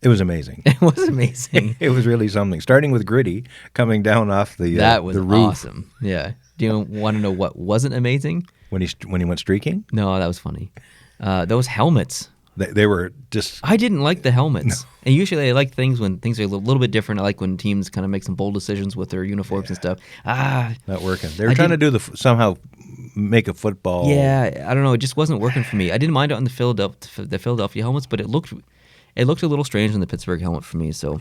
It was amazing. It was amazing. It was really something. Starting with Gritty coming down off the That was the roof. awesome. Yeah. Do you want to know what wasn't amazing? When he went streaking? No, that was funny. Those helmets. They were just... I didn't like the helmets. And usually I like things when things are a little bit different. I like when teams kind of make some bold decisions with their uniforms and stuff. Not working. They were trying to do somehow make a football... Yeah, I don't know. It just wasn't working for me. I didn't mind it on the Philadelphia helmets, but it looked a little strange on the Pittsburgh helmet for me. So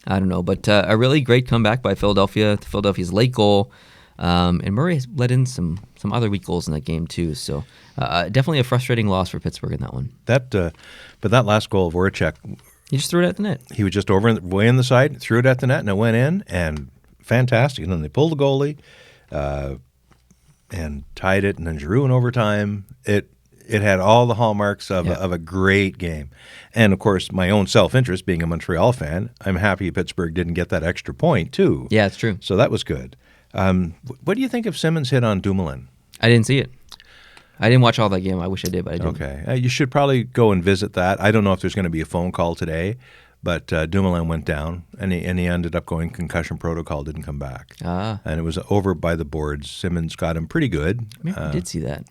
I don't know. But a really great comeback by Philadelphia. Philadelphia's late goal. And Murray has let in some other weak goals in that game too. So definitely a frustrating loss for Pittsburgh in that one. But that last goal of Voracek, He just threw it at the net. he was just way in the side, threw it at the net, and it went in, and fantastic. And then they pulled the goalie and tied it, and then Giroux in overtime. It had all the hallmarks of a great game. And, of course, my own self-interest, being a Montreal fan, I'm happy Pittsburgh didn't get that extra point, too. Yeah, it's true. So that was good. What do you think of Simmons' hit on Dumoulin? I didn't see it. I didn't watch all that game. I wish I did, but I didn't. Okay. You should probably go and visit that. I don't know if there's going to be a phone call today, but Dumoulin went down, and he ended up going concussion protocol, didn't come back. And it was over by the boards. Simmons got him pretty good. Maybe I did see that.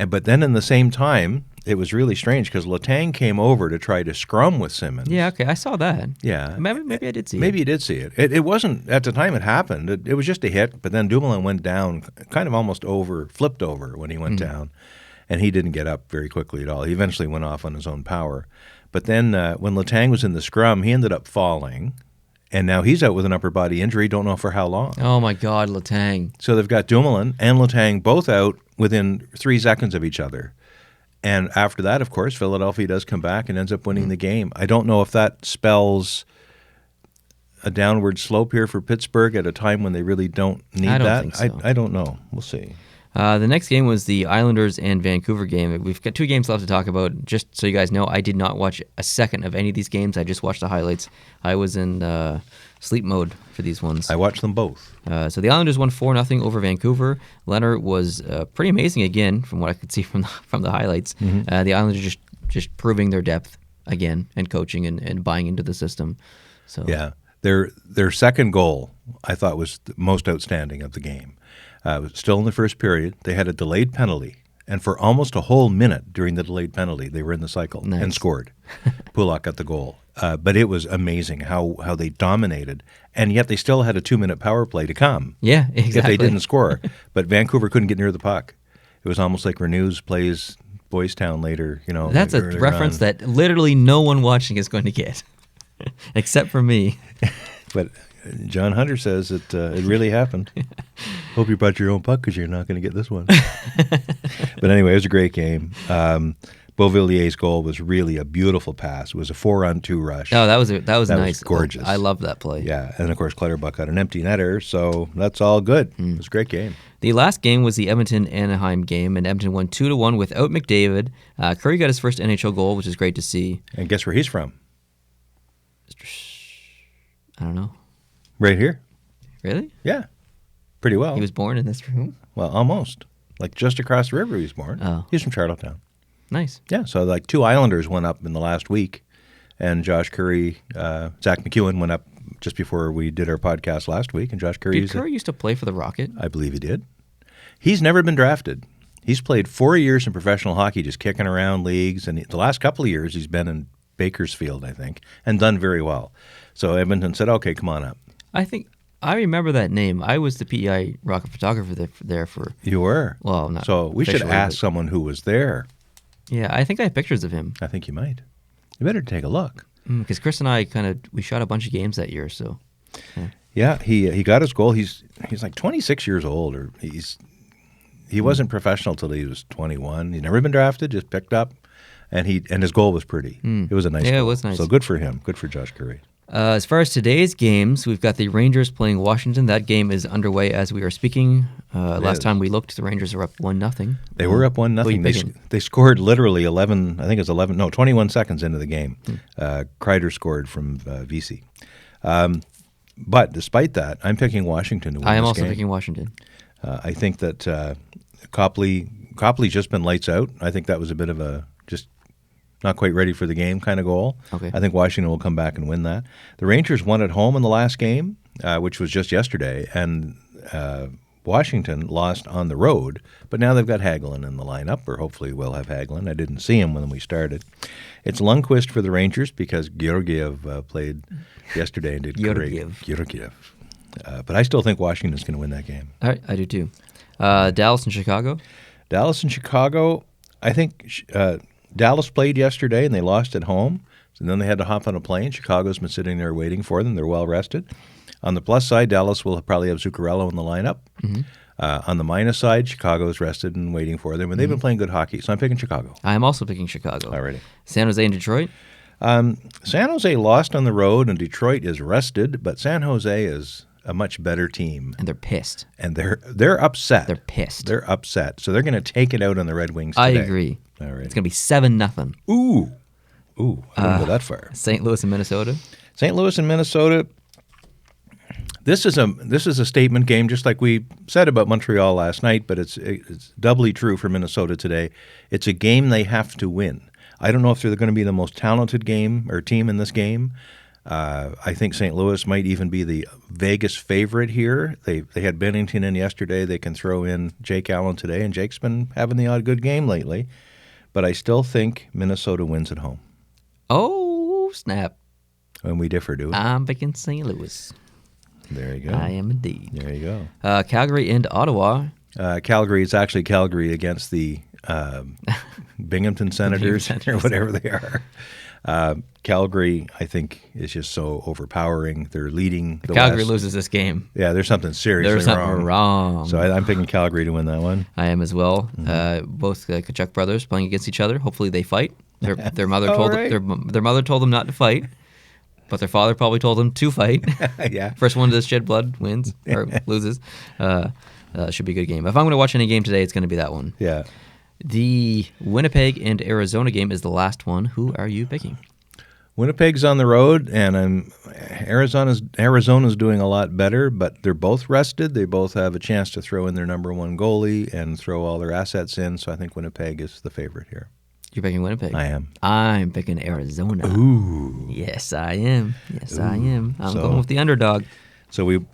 But then in the same time, it was really strange because Letang came over to try to scrum with Simmons. Yeah, okay. I saw that. Yeah. Maybe I did see it. Maybe you did see it. It wasn't, at the time it happened, it was just a hit, but then Dumoulin went down, kind of almost flipped over when he went down, and he didn't get up very quickly at all. He eventually went off on his own power. But then when Letang was in the scrum, he ended up falling, and now he's out with an upper body injury, don't know for how long. Oh, my God, Letang. So they've got Dumoulin and Letang both out within 3 seconds of each other. And after that, of course, Philadelphia does come back and ends up winning the game. I don't know if that spells a downward slope here for Pittsburgh at a time when they really don't need that. I don't think so. I don't know. We'll see. The next game was the Islanders and Vancouver game. We've got 2 games left to talk about. Just so you guys know, I did not watch a second of any of these games. I just watched the highlights. I was in sleep mode for these ones. I watched them both. So the Islanders won 4-0 over Vancouver. Leonard was pretty amazing again, from what I could see from the highlights. The Islanders just proving their depth again, and coaching and buying into the system. So yeah, their second goal I thought was the most outstanding of the game. Still in the first period, they had a delayed penalty, And for almost a whole minute during the delayed penalty, they were in the cycle Nice. and scored. Pulock got the goal. But it was amazing how they dominated, and yet they still had a 2-minute power play to come. Yeah, exactly. If they didn't score. But Vancouver couldn't get near the puck. It was almost like Renew's plays Boys Town later. That's a reference that literally no one watching is going to get, except for me. But John Hunter says it really happened. Hope you brought your own puck because you're not going to get this one. But anyway, it was a great game. Beauvillier's goal was really a beautiful pass. It was a 4-on-2 rush. Oh, that was nice. Was gorgeous. I love that play. Yeah, and of course Clutterbuck got an empty netter, so that's all good. It was a great game. The last game was the Edmonton-Anaheim game, and Edmonton won 2-1 without McDavid. Curry got his first NHL goal, which is great to see. And guess where he's from? I don't know. Right here. Really? Yeah, pretty well. He was born in this room? Well, almost. Like just across the river he was born. Oh. He's from Charlottetown. Nice. Yeah, so like 2 Islanders went up in the last week, and Josh Curry, Zach McEwen went up just before we did our podcast last week, and Josh Curry... Did Curry used to play for the Rocket? I believe he did. He's never been drafted. He's played 4 years in professional hockey, just kicking around leagues, and the last couple of years he's been in Bakersfield, I think, and done very well. So Edmonton said, okay, come on up. I remember that name. I was the PEI Rocket photographer there for... You were? Well, not So we should officially, ask but- someone who was there. Yeah, I think I have pictures of him. I think you might. You better take a look. Because Chris and I we shot a bunch of games that year, so... Yeah, he got his goal. He's like 26 years old, or he wasn't professional till he was 21. He'd never been drafted, just picked up, and his goal was pretty. It was a nice goal. Yeah, it was nice. So good for him. Good for Josh Curry. As far as today's games, we've got the Rangers playing Washington. That game is underway as we are speaking. Last time we looked, the Rangers are up 1-0. They were up 1-0. They scored literally 21 seconds into the game. Kreider scored from VC. But despite that, I'm picking Washington to win this game. I am also picking Washington. I think that Copley's just been lights out. I think that was a bit of a just not quite ready for the game kind of goal. Okay. I think Washington will come back and win that. The Rangers won at home in the last game, which was just yesterday, and Washington lost on the road, but now they've got Hagelin in the lineup, or hopefully we'll have Hagelin. I didn't see him when we started. It's Lundqvist for the Rangers because Georgiev played yesterday and did great. Georgiev. But I still think Washington's going to win that game. All right, I do too. Dallas and Chicago? Dallas and Chicago, I think Dallas played yesterday and they lost at home, and then they had to hop on a plane. Chicago's been sitting there waiting for them. They're well rested. On the plus side, Dallas will probably have Zuccarello in the lineup. Mm-hmm. On the minus side, Chicago's rested and waiting for them, and they've been playing good hockey, so I'm picking Chicago. I'm also picking Chicago. Alrighty. San Jose and Detroit? San Jose lost on the road, and Detroit is rested, but San Jose is a much better team. And they're pissed. And they're upset. They're pissed. They're upset. So they're going to take it out on the Red Wings today. I agree. All right. It's going to be 7-0. Ooh, I wouldn't go that far. St. Louis and Minnesota? St. Louis and Minnesota. This is a statement game, just like we said about Montreal last night, but it's doubly true for Minnesota today. It's a game they have to win. I don't know if they're going to be the most talented game or team in this game. I think St. Louis might even be the Vegas favorite here. They had Bennington in yesterday. They can throw in Jake Allen today, and Jake's been having the odd good game lately. But I still think Minnesota wins at home. Oh, snap. And we differ, do we? I'm picking St. Louis. There you go. I am indeed. There you go. Calgary and Ottawa. Calgary, it's actually Calgary against the Binghamton Senators or whatever they are. Calgary, I think, is just so overpowering. They're leading the Calgary West. loses this game. Yeah, there's something seriously There's something wrong. So I'm picking Calgary to win that one. I am as well. Both Kachuk brothers playing against each other. Hopefully they fight. Their mother told them, their mother told them not to fight, but their father probably told them to fight. Yeah. First one to shed blood wins or loses. Should be a good game. If I'm going to watch any game today, it's going to be that one. Yeah. The Winnipeg and Arizona game is the last one. Who are you picking? Winnipeg's on the road, and Arizona's doing a lot better, but they're both rested. They both have a chance to throw in their number one goalie and throw all their assets in, so I think Winnipeg is the favorite here. You're picking Winnipeg? I am. I'm picking Arizona. Ooh. Yes, I am. I am. I'm going with the underdog. So we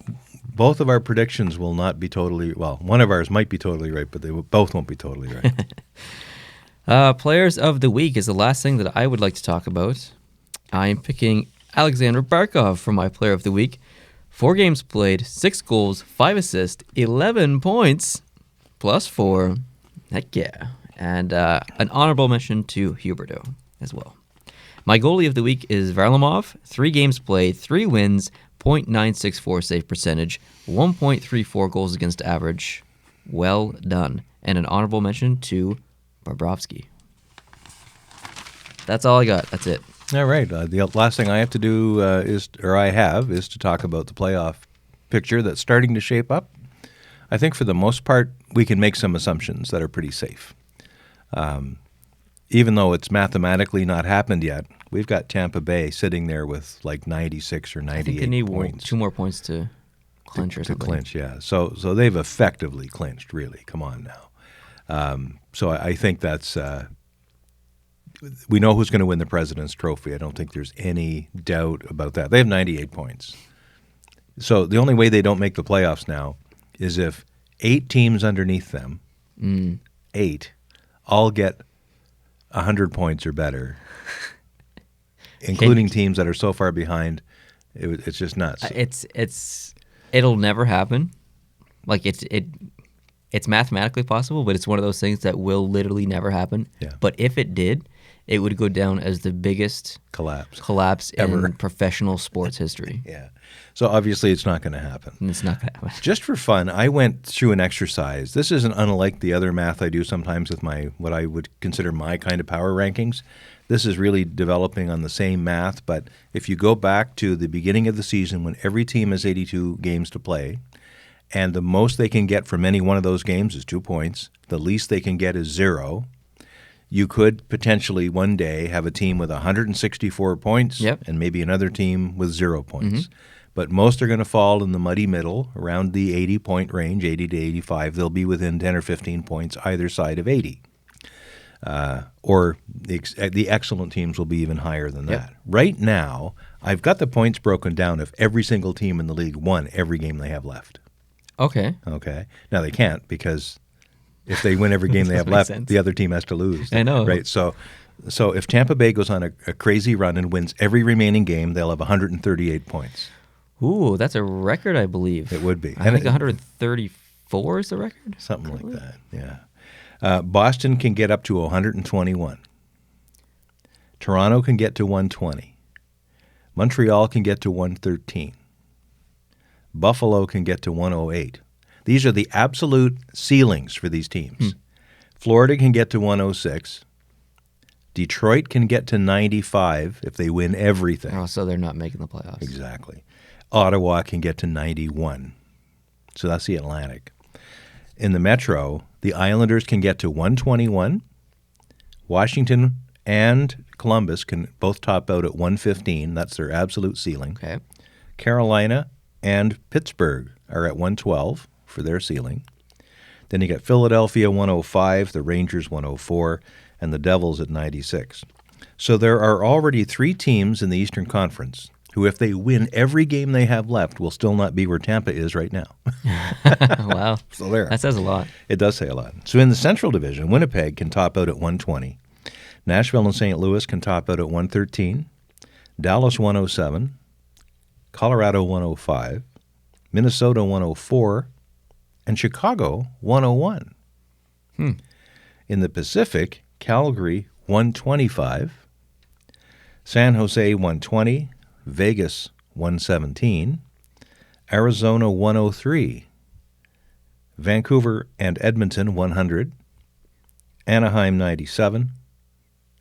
both of our predictions will not be totally, well, one of ours might be totally right, but both won't be totally right. Players of the week is the last thing that I would like to talk about. I am picking Alexander Barkov for my player of the week. 4 games played, 6 goals, 5 assists, 11 points, +4. Heck yeah. And an honorable mention to Huberdeau as well. My goalie of the week is Varlamov. 3 games played, 3 wins, .964 save percentage, 1.34 goals against average. Well done. And an honorable mention to Bobrovsky. That's all I got. That's it. All right. The last thing I have to do is to talk about the playoff picture that's starting to shape up. I think for the most part, we can make some assumptions that are pretty safe. Even though it's mathematically not happened yet, we've got Tampa Bay sitting there with like 96 or 98 I think they need points. 2 more points to clinch or something. To clinch, yeah. So they've effectively clinched, really. Come on now. So I think that's we know who's going to win the President's Trophy. I don't think there's any doubt about that. They have 98 points. So the only way they don't make the playoffs now is if 8 teams underneath them, 8, all get 100 points or better, including teams that are so far behind. It's just nuts. It'll never happen. Like it's mathematically possible, but it's one of those things that will literally never happen. Yeah. But if it did, it would go down as the biggest collapse ever in professional sports history. Yeah. So obviously it's not going to happen. And it's not going to happen. Just for fun, I went through an exercise. This isn't unlike the other math I do sometimes with what I would consider my kind of power rankings. This is really developing on the same math, but if you go back to the beginning of the season when every team has 82 games to play, and the most they can get from any one of those games is 2 points, the least they can get is 0, you could potentially one day have a team with 164 points and maybe another team with 0 points. But most are going to fall in the muddy middle, around the 80-point range, 80 to 85. They'll be within 10 or 15 points either side of 80. Or the excellent teams will be even higher than that. Right now, I've got the points broken down if every single team in the league won every game they have left. Okay. Now, they can't because if they win every game they have left, the other team has to lose. I know. Right? So if Tampa Bay goes on a crazy run and wins every remaining game, they'll have 138 points. Ooh, that's a record, I believe. It would be. I think 134 is the record. Something like that, yeah. Boston can get up to 121. Toronto can get to 120. Montreal can get to 113. Buffalo can get to 108. These are the absolute ceilings for these teams. Florida can get to 106. Detroit can get to 95 if they win everything. Oh, so they're not making the playoffs. Exactly. Ottawa can get to 91. So that's the Atlantic. In the Metro, the Islanders can get to 121. Washington and Columbus can both top out at 115. That's their absolute ceiling. Okay. Carolina and Pittsburgh are at 112 for their ceiling. Then you got Philadelphia 105, the Rangers 104, and the Devils at 96. So there are already 3 teams in the Eastern Conference who, if they win every game they have left, will still not be where Tampa is right now. Wow. So there. That says a lot. It does say a lot. So in the Central Division, Winnipeg can top out at 120. Nashville and St. Louis can top out at 113. Dallas 107. Colorado 105. Minnesota 104. And Chicago 101. In the Pacific, Calgary 125. San Jose 120. Vegas 117, Arizona 103, Vancouver and Edmonton 100, Anaheim 97,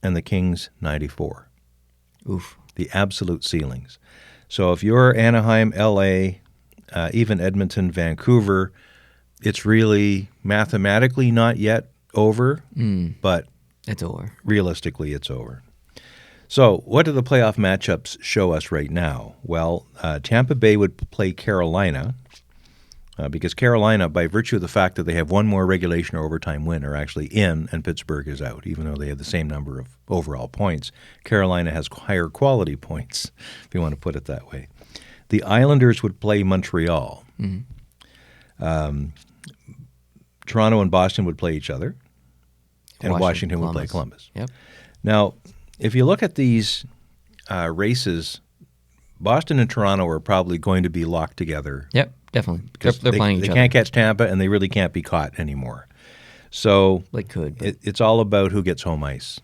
and the Kings 94. Oof. The absolute ceilings. So if you're Anaheim, LA, even Edmonton, Vancouver, it's really mathematically not yet over, but it's over. Realistically, it's over. So what do the playoff matchups show us right now? Well, Tampa Bay would play Carolina because Carolina, by virtue of the fact that they have one more regulation or overtime win, are actually in and Pittsburgh is out, even though they have the same number of overall points. Carolina has higher quality points, if you want to put it that way. the Islanders would play Montreal. Toronto and Boston would play each other, and Washington would play Columbus. Yep. Now, if you look at these races, Boston and Toronto are probably going to be locked together. Yep, definitely. Because They're playing each they other. can't catch Tampa, and they really can't be caught anymore. So They could. But it's all about who gets home ice.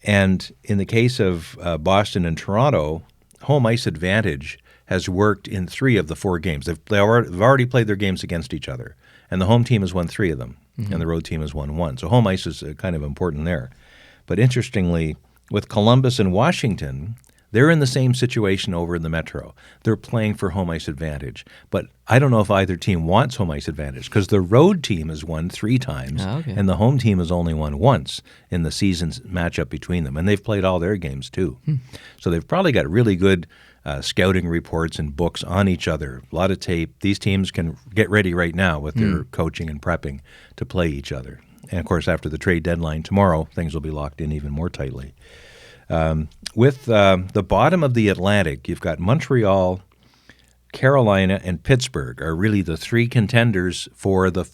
And in the case of Boston and Toronto, home ice advantage has worked in 3 of the 4 games. They've already played their games against each other, and the home team has won 3 of them, and the road team has won 1. So home ice is kind of important there. But interestingly, with Columbus and Washington, they're in the same situation over in the Metro. They're playing for home ice advantage. But I don't know if either team wants home ice advantage because the road team has won 3 times, and the home team has only won once in the season's matchup between them. And they've played all their games too. So they've probably got really good scouting reports and books on each other, a lot of tape. These teams can get ready right now with their coaching and prepping to play each other. And, of course, after the trade deadline tomorrow, things will be locked in even more tightly. With the bottom of the Atlantic, you've got Montreal, Carolina, and Pittsburgh are really the 3 contenders for the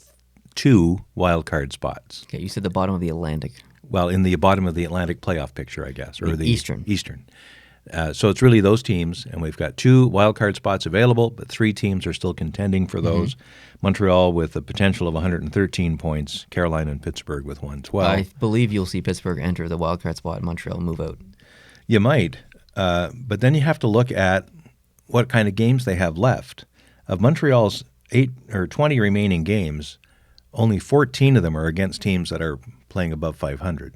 2 wildcard spots. okay, you said the bottom of the Atlantic. Well, in the bottom of the Atlantic playoff picture, I guess, or the Eastern. So it's really those teams, and we've got 2 wildcard spots available, but 3 teams are still contending for those. Montreal with a potential of 113 points, Carolina and Pittsburgh with 112. I believe you'll see Pittsburgh enter the wildcard spot and Montreal move out. You might, but then you have to look at what kind of games they have left. Of Montreal's 8 or 20 remaining games, only 14 of them are against teams that are playing above 500.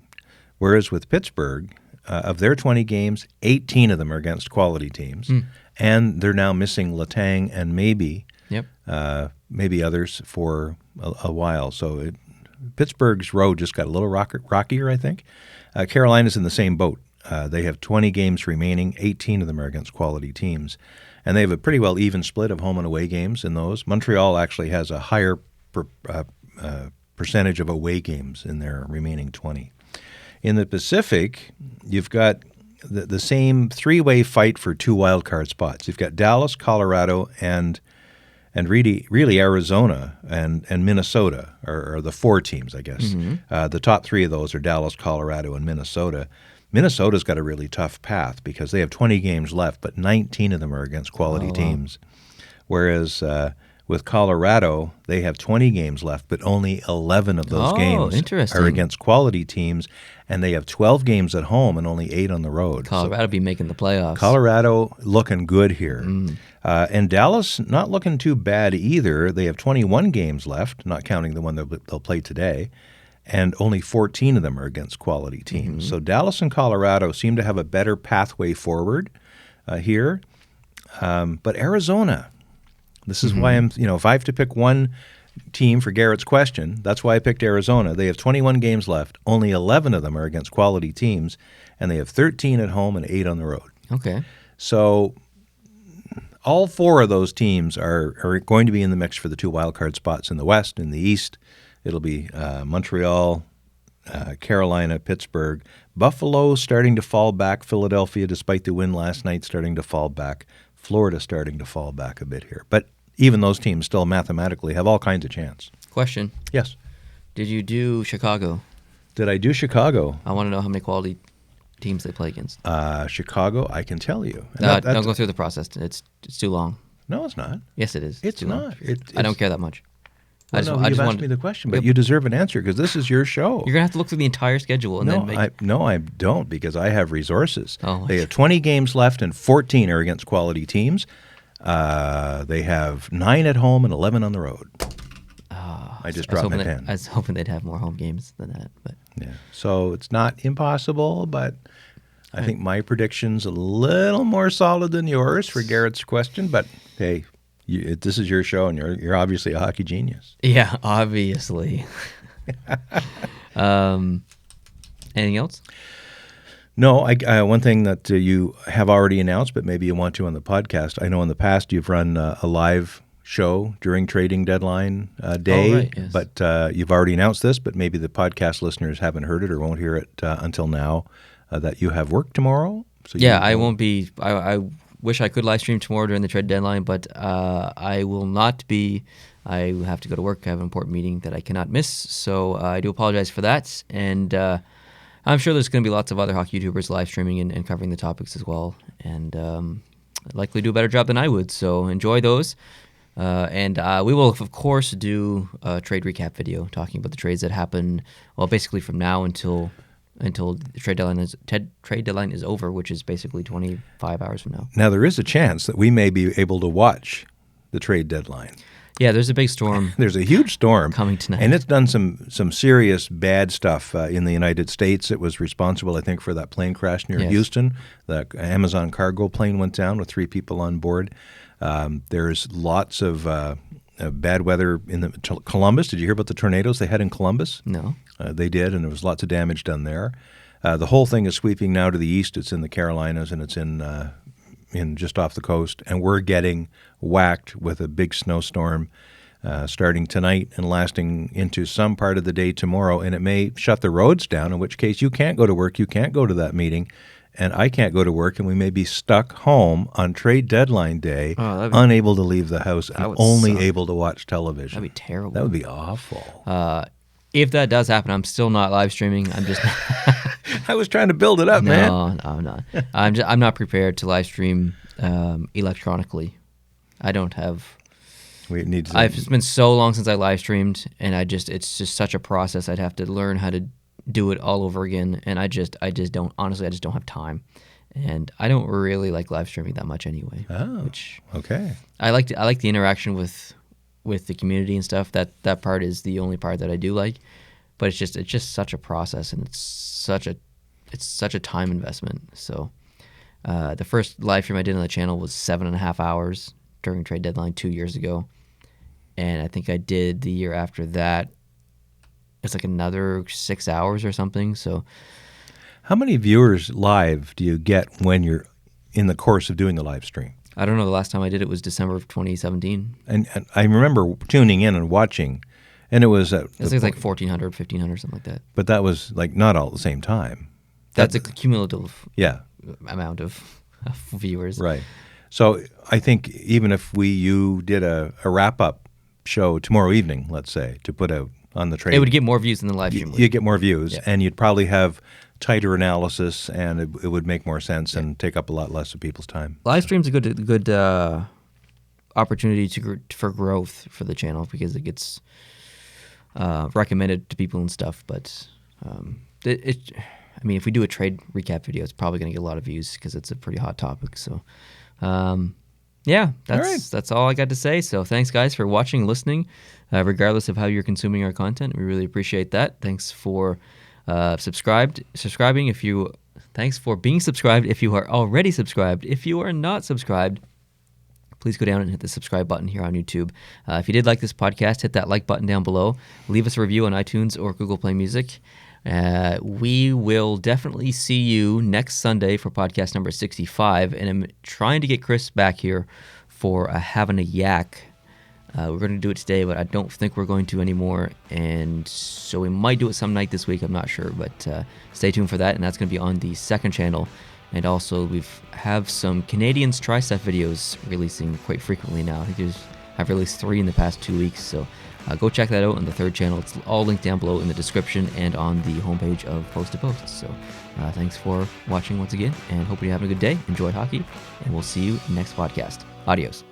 Whereas with Pittsburgh, of their 20 games, 18 of them are against quality teams, and they're now missing Letang and maybe others for a while. So Pittsburgh's road just got a little rockier, I think. Carolina's in the same boat. They have 20 games remaining. 18 of them are against quality teams. And they have a pretty well even split of home and away games in those. Montreal actually has a higher percentage of away games in their remaining 20. In the Pacific, you've got the same 3-way fight for 2 wildcard spots. You've got Dallas, Colorado, and really Arizona and Minnesota are the 4 teams, I guess. The top 3 of those are Dallas, Colorado, and Minnesota. Minnesota's got a really tough path because they have 20 games left, but 19 of them are against quality teams. Whereas with Colorado, they have 20 games left, but only 11 of those games are against quality teams, and they have 12 games at home and only 8 on the road. Colorado be making the playoffs. Colorado looking good here. And Dallas not looking too bad either. They have 21 games left, not counting the one they'll play today, and only 14 of them are against quality teams. So Dallas and Colorado seem to have a better pathway forward here. But Arizona, this is why if I have to pick one team for Garrett's question, that's why I picked Arizona. They have 21 games left. Only 11 of them are against quality teams, and they have 13 at home and 8 on the road. Okay. So all 4 of those teams are going to be in the mix for the 2 wildcard spots in the West. In the East, it'll be Montreal, Carolina, Pittsburgh. Buffalo starting to fall back. Philadelphia, despite the win last night, starting to fall back. Florida starting to fall back a bit here. But even those teams still mathematically have all kinds of chance. Question. Yes. Did you do Chicago? Did I do Chicago? I want to know how many quality teams they play against. Chicago, I can tell you. Don't go through the process. It's too long. No, it's not. Yes, it is. It's not. I don't care that much. Well, you've asked me the question, but you deserve an answer because this is your show. You're going to have to look through the entire schedule. No, I don't because I have resources. Oh, they have 20 games left and 14 are against quality teams. They have 9 at home and 11 on the road. I just dropped my pen. I was hoping they'd have more home games than that. But yeah, so it's not impossible, but I think my prediction's a little more solid than yours for Garrett's question. But hey, this is your show, and you're obviously a hockey genius. Yeah, obviously. Anything else? No, one thing that you have already announced, but maybe you want to on the podcast. I know in the past you've run a live show during trading deadline day, right, yes. But you've already announced this, but maybe the podcast listeners haven't heard it or won't hear it until now, that you have work tomorrow. So I won't be. I wish I could live stream tomorrow during the trade deadline, but I will not be. I have to go to work. I have an important meeting that I cannot miss, so I do apologize for that. And I'm sure there's going to be lots of other hockey YouTubers live streaming and covering the topics as well, and likely do a better job than I would. So enjoy those. And we will, of course, do a trade recap video talking about the trades that happen, well, basically from now until the trade deadline is over, which is basically 25 hours from now. Now, there is a chance that we may be able to watch the trade deadline. Yeah, there's a big storm. There's a huge storm coming tonight. And it's done some serious bad stuff in the United States. It was responsible, I think, for that plane crash near Houston. The Amazon cargo plane went down with 3 people on board. There's lots of bad weather in Columbus. Did you hear about the tornadoes they had in Columbus? No. They did, and there was lots of damage done there. The whole thing is sweeping now to the east. It's in the Carolinas, and it's in just off the coast. And we're getting whacked with a big snowstorm starting tonight and lasting into some part of the day tomorrow. And it may shut the roads down, in which case you can't go to work, you can't go to that meeting, and I can't go to work, and we may be stuck home on trade deadline day, unable to leave the house, and only able to watch television. That'd be terrible. That would be awful. If that does happen, I'm still not live streaming. I'm just. I was trying to build it up, man. No, I'm not. I'm not prepared to live stream electronically. I don't have. It's been so long since I live streamed, and it's just such a process. I'd have to learn how to do it all over again, and I just don't. Honestly, I just don't have time, and I don't really like live streaming that much anyway. Oh, okay. I like the interaction with the community and stuff. That part is the only part that I do like, but it's just such a process, and it's such a time investment. So the first live stream I did on the channel was 7.5 hours during trade deadline 2 years ago, and I think I did the year after that. It's like another 6 hours or something. So, how many viewers live do you get when you're in the course of doing the live stream? I don't know. The last time I did it was December of 2017. And I remember tuning in and watching, and it was like 1,400, 1,500, something like that. But that was like not all at the same time. That's a cumulative amount of viewers. Right. So I think even if you did a wrap-up show tomorrow evening, let's say, to put out on the trade, it would get more views than the live stream would. You'd get more views, and you'd probably have tighter analysis, and it would make more sense and take up a lot less of people's time. Live stream's a good opportunity for growth for the channel because it gets recommended to people and stuff. But if we do a trade recap video, it's probably going to get a lot of views because it's a pretty hot topic. So, that's all I got to say. So thanks, guys, for watching and listening, regardless of how you're consuming our content. We really appreciate that. Thanks for subscribing. Thanks for being subscribed if you are already subscribed. If you are not subscribed, please go down and hit the subscribe button here on YouTube. If you did like this podcast, hit that like button down below. Leave us a review on iTunes or Google Play Music. We will definitely see you next Sunday for podcast number 65, and I'm trying to get Chris back here for having a yak. We're going to do it today, but I don't think we're going to anymore, and so we might do it some night this week. I'm not sure, but stay tuned for that, and that's going to be on the second channel. And also, have some Canadians Try Stuff videos releasing quite frequently now. I think I've released 3 in the past 2 weeks, so go check that out on the third channel. It's all linked down below in the description and on the homepage of Post to Post. So thanks for watching once again, and hope you're having a good day. Enjoy hockey, and we'll see you next podcast. Adios.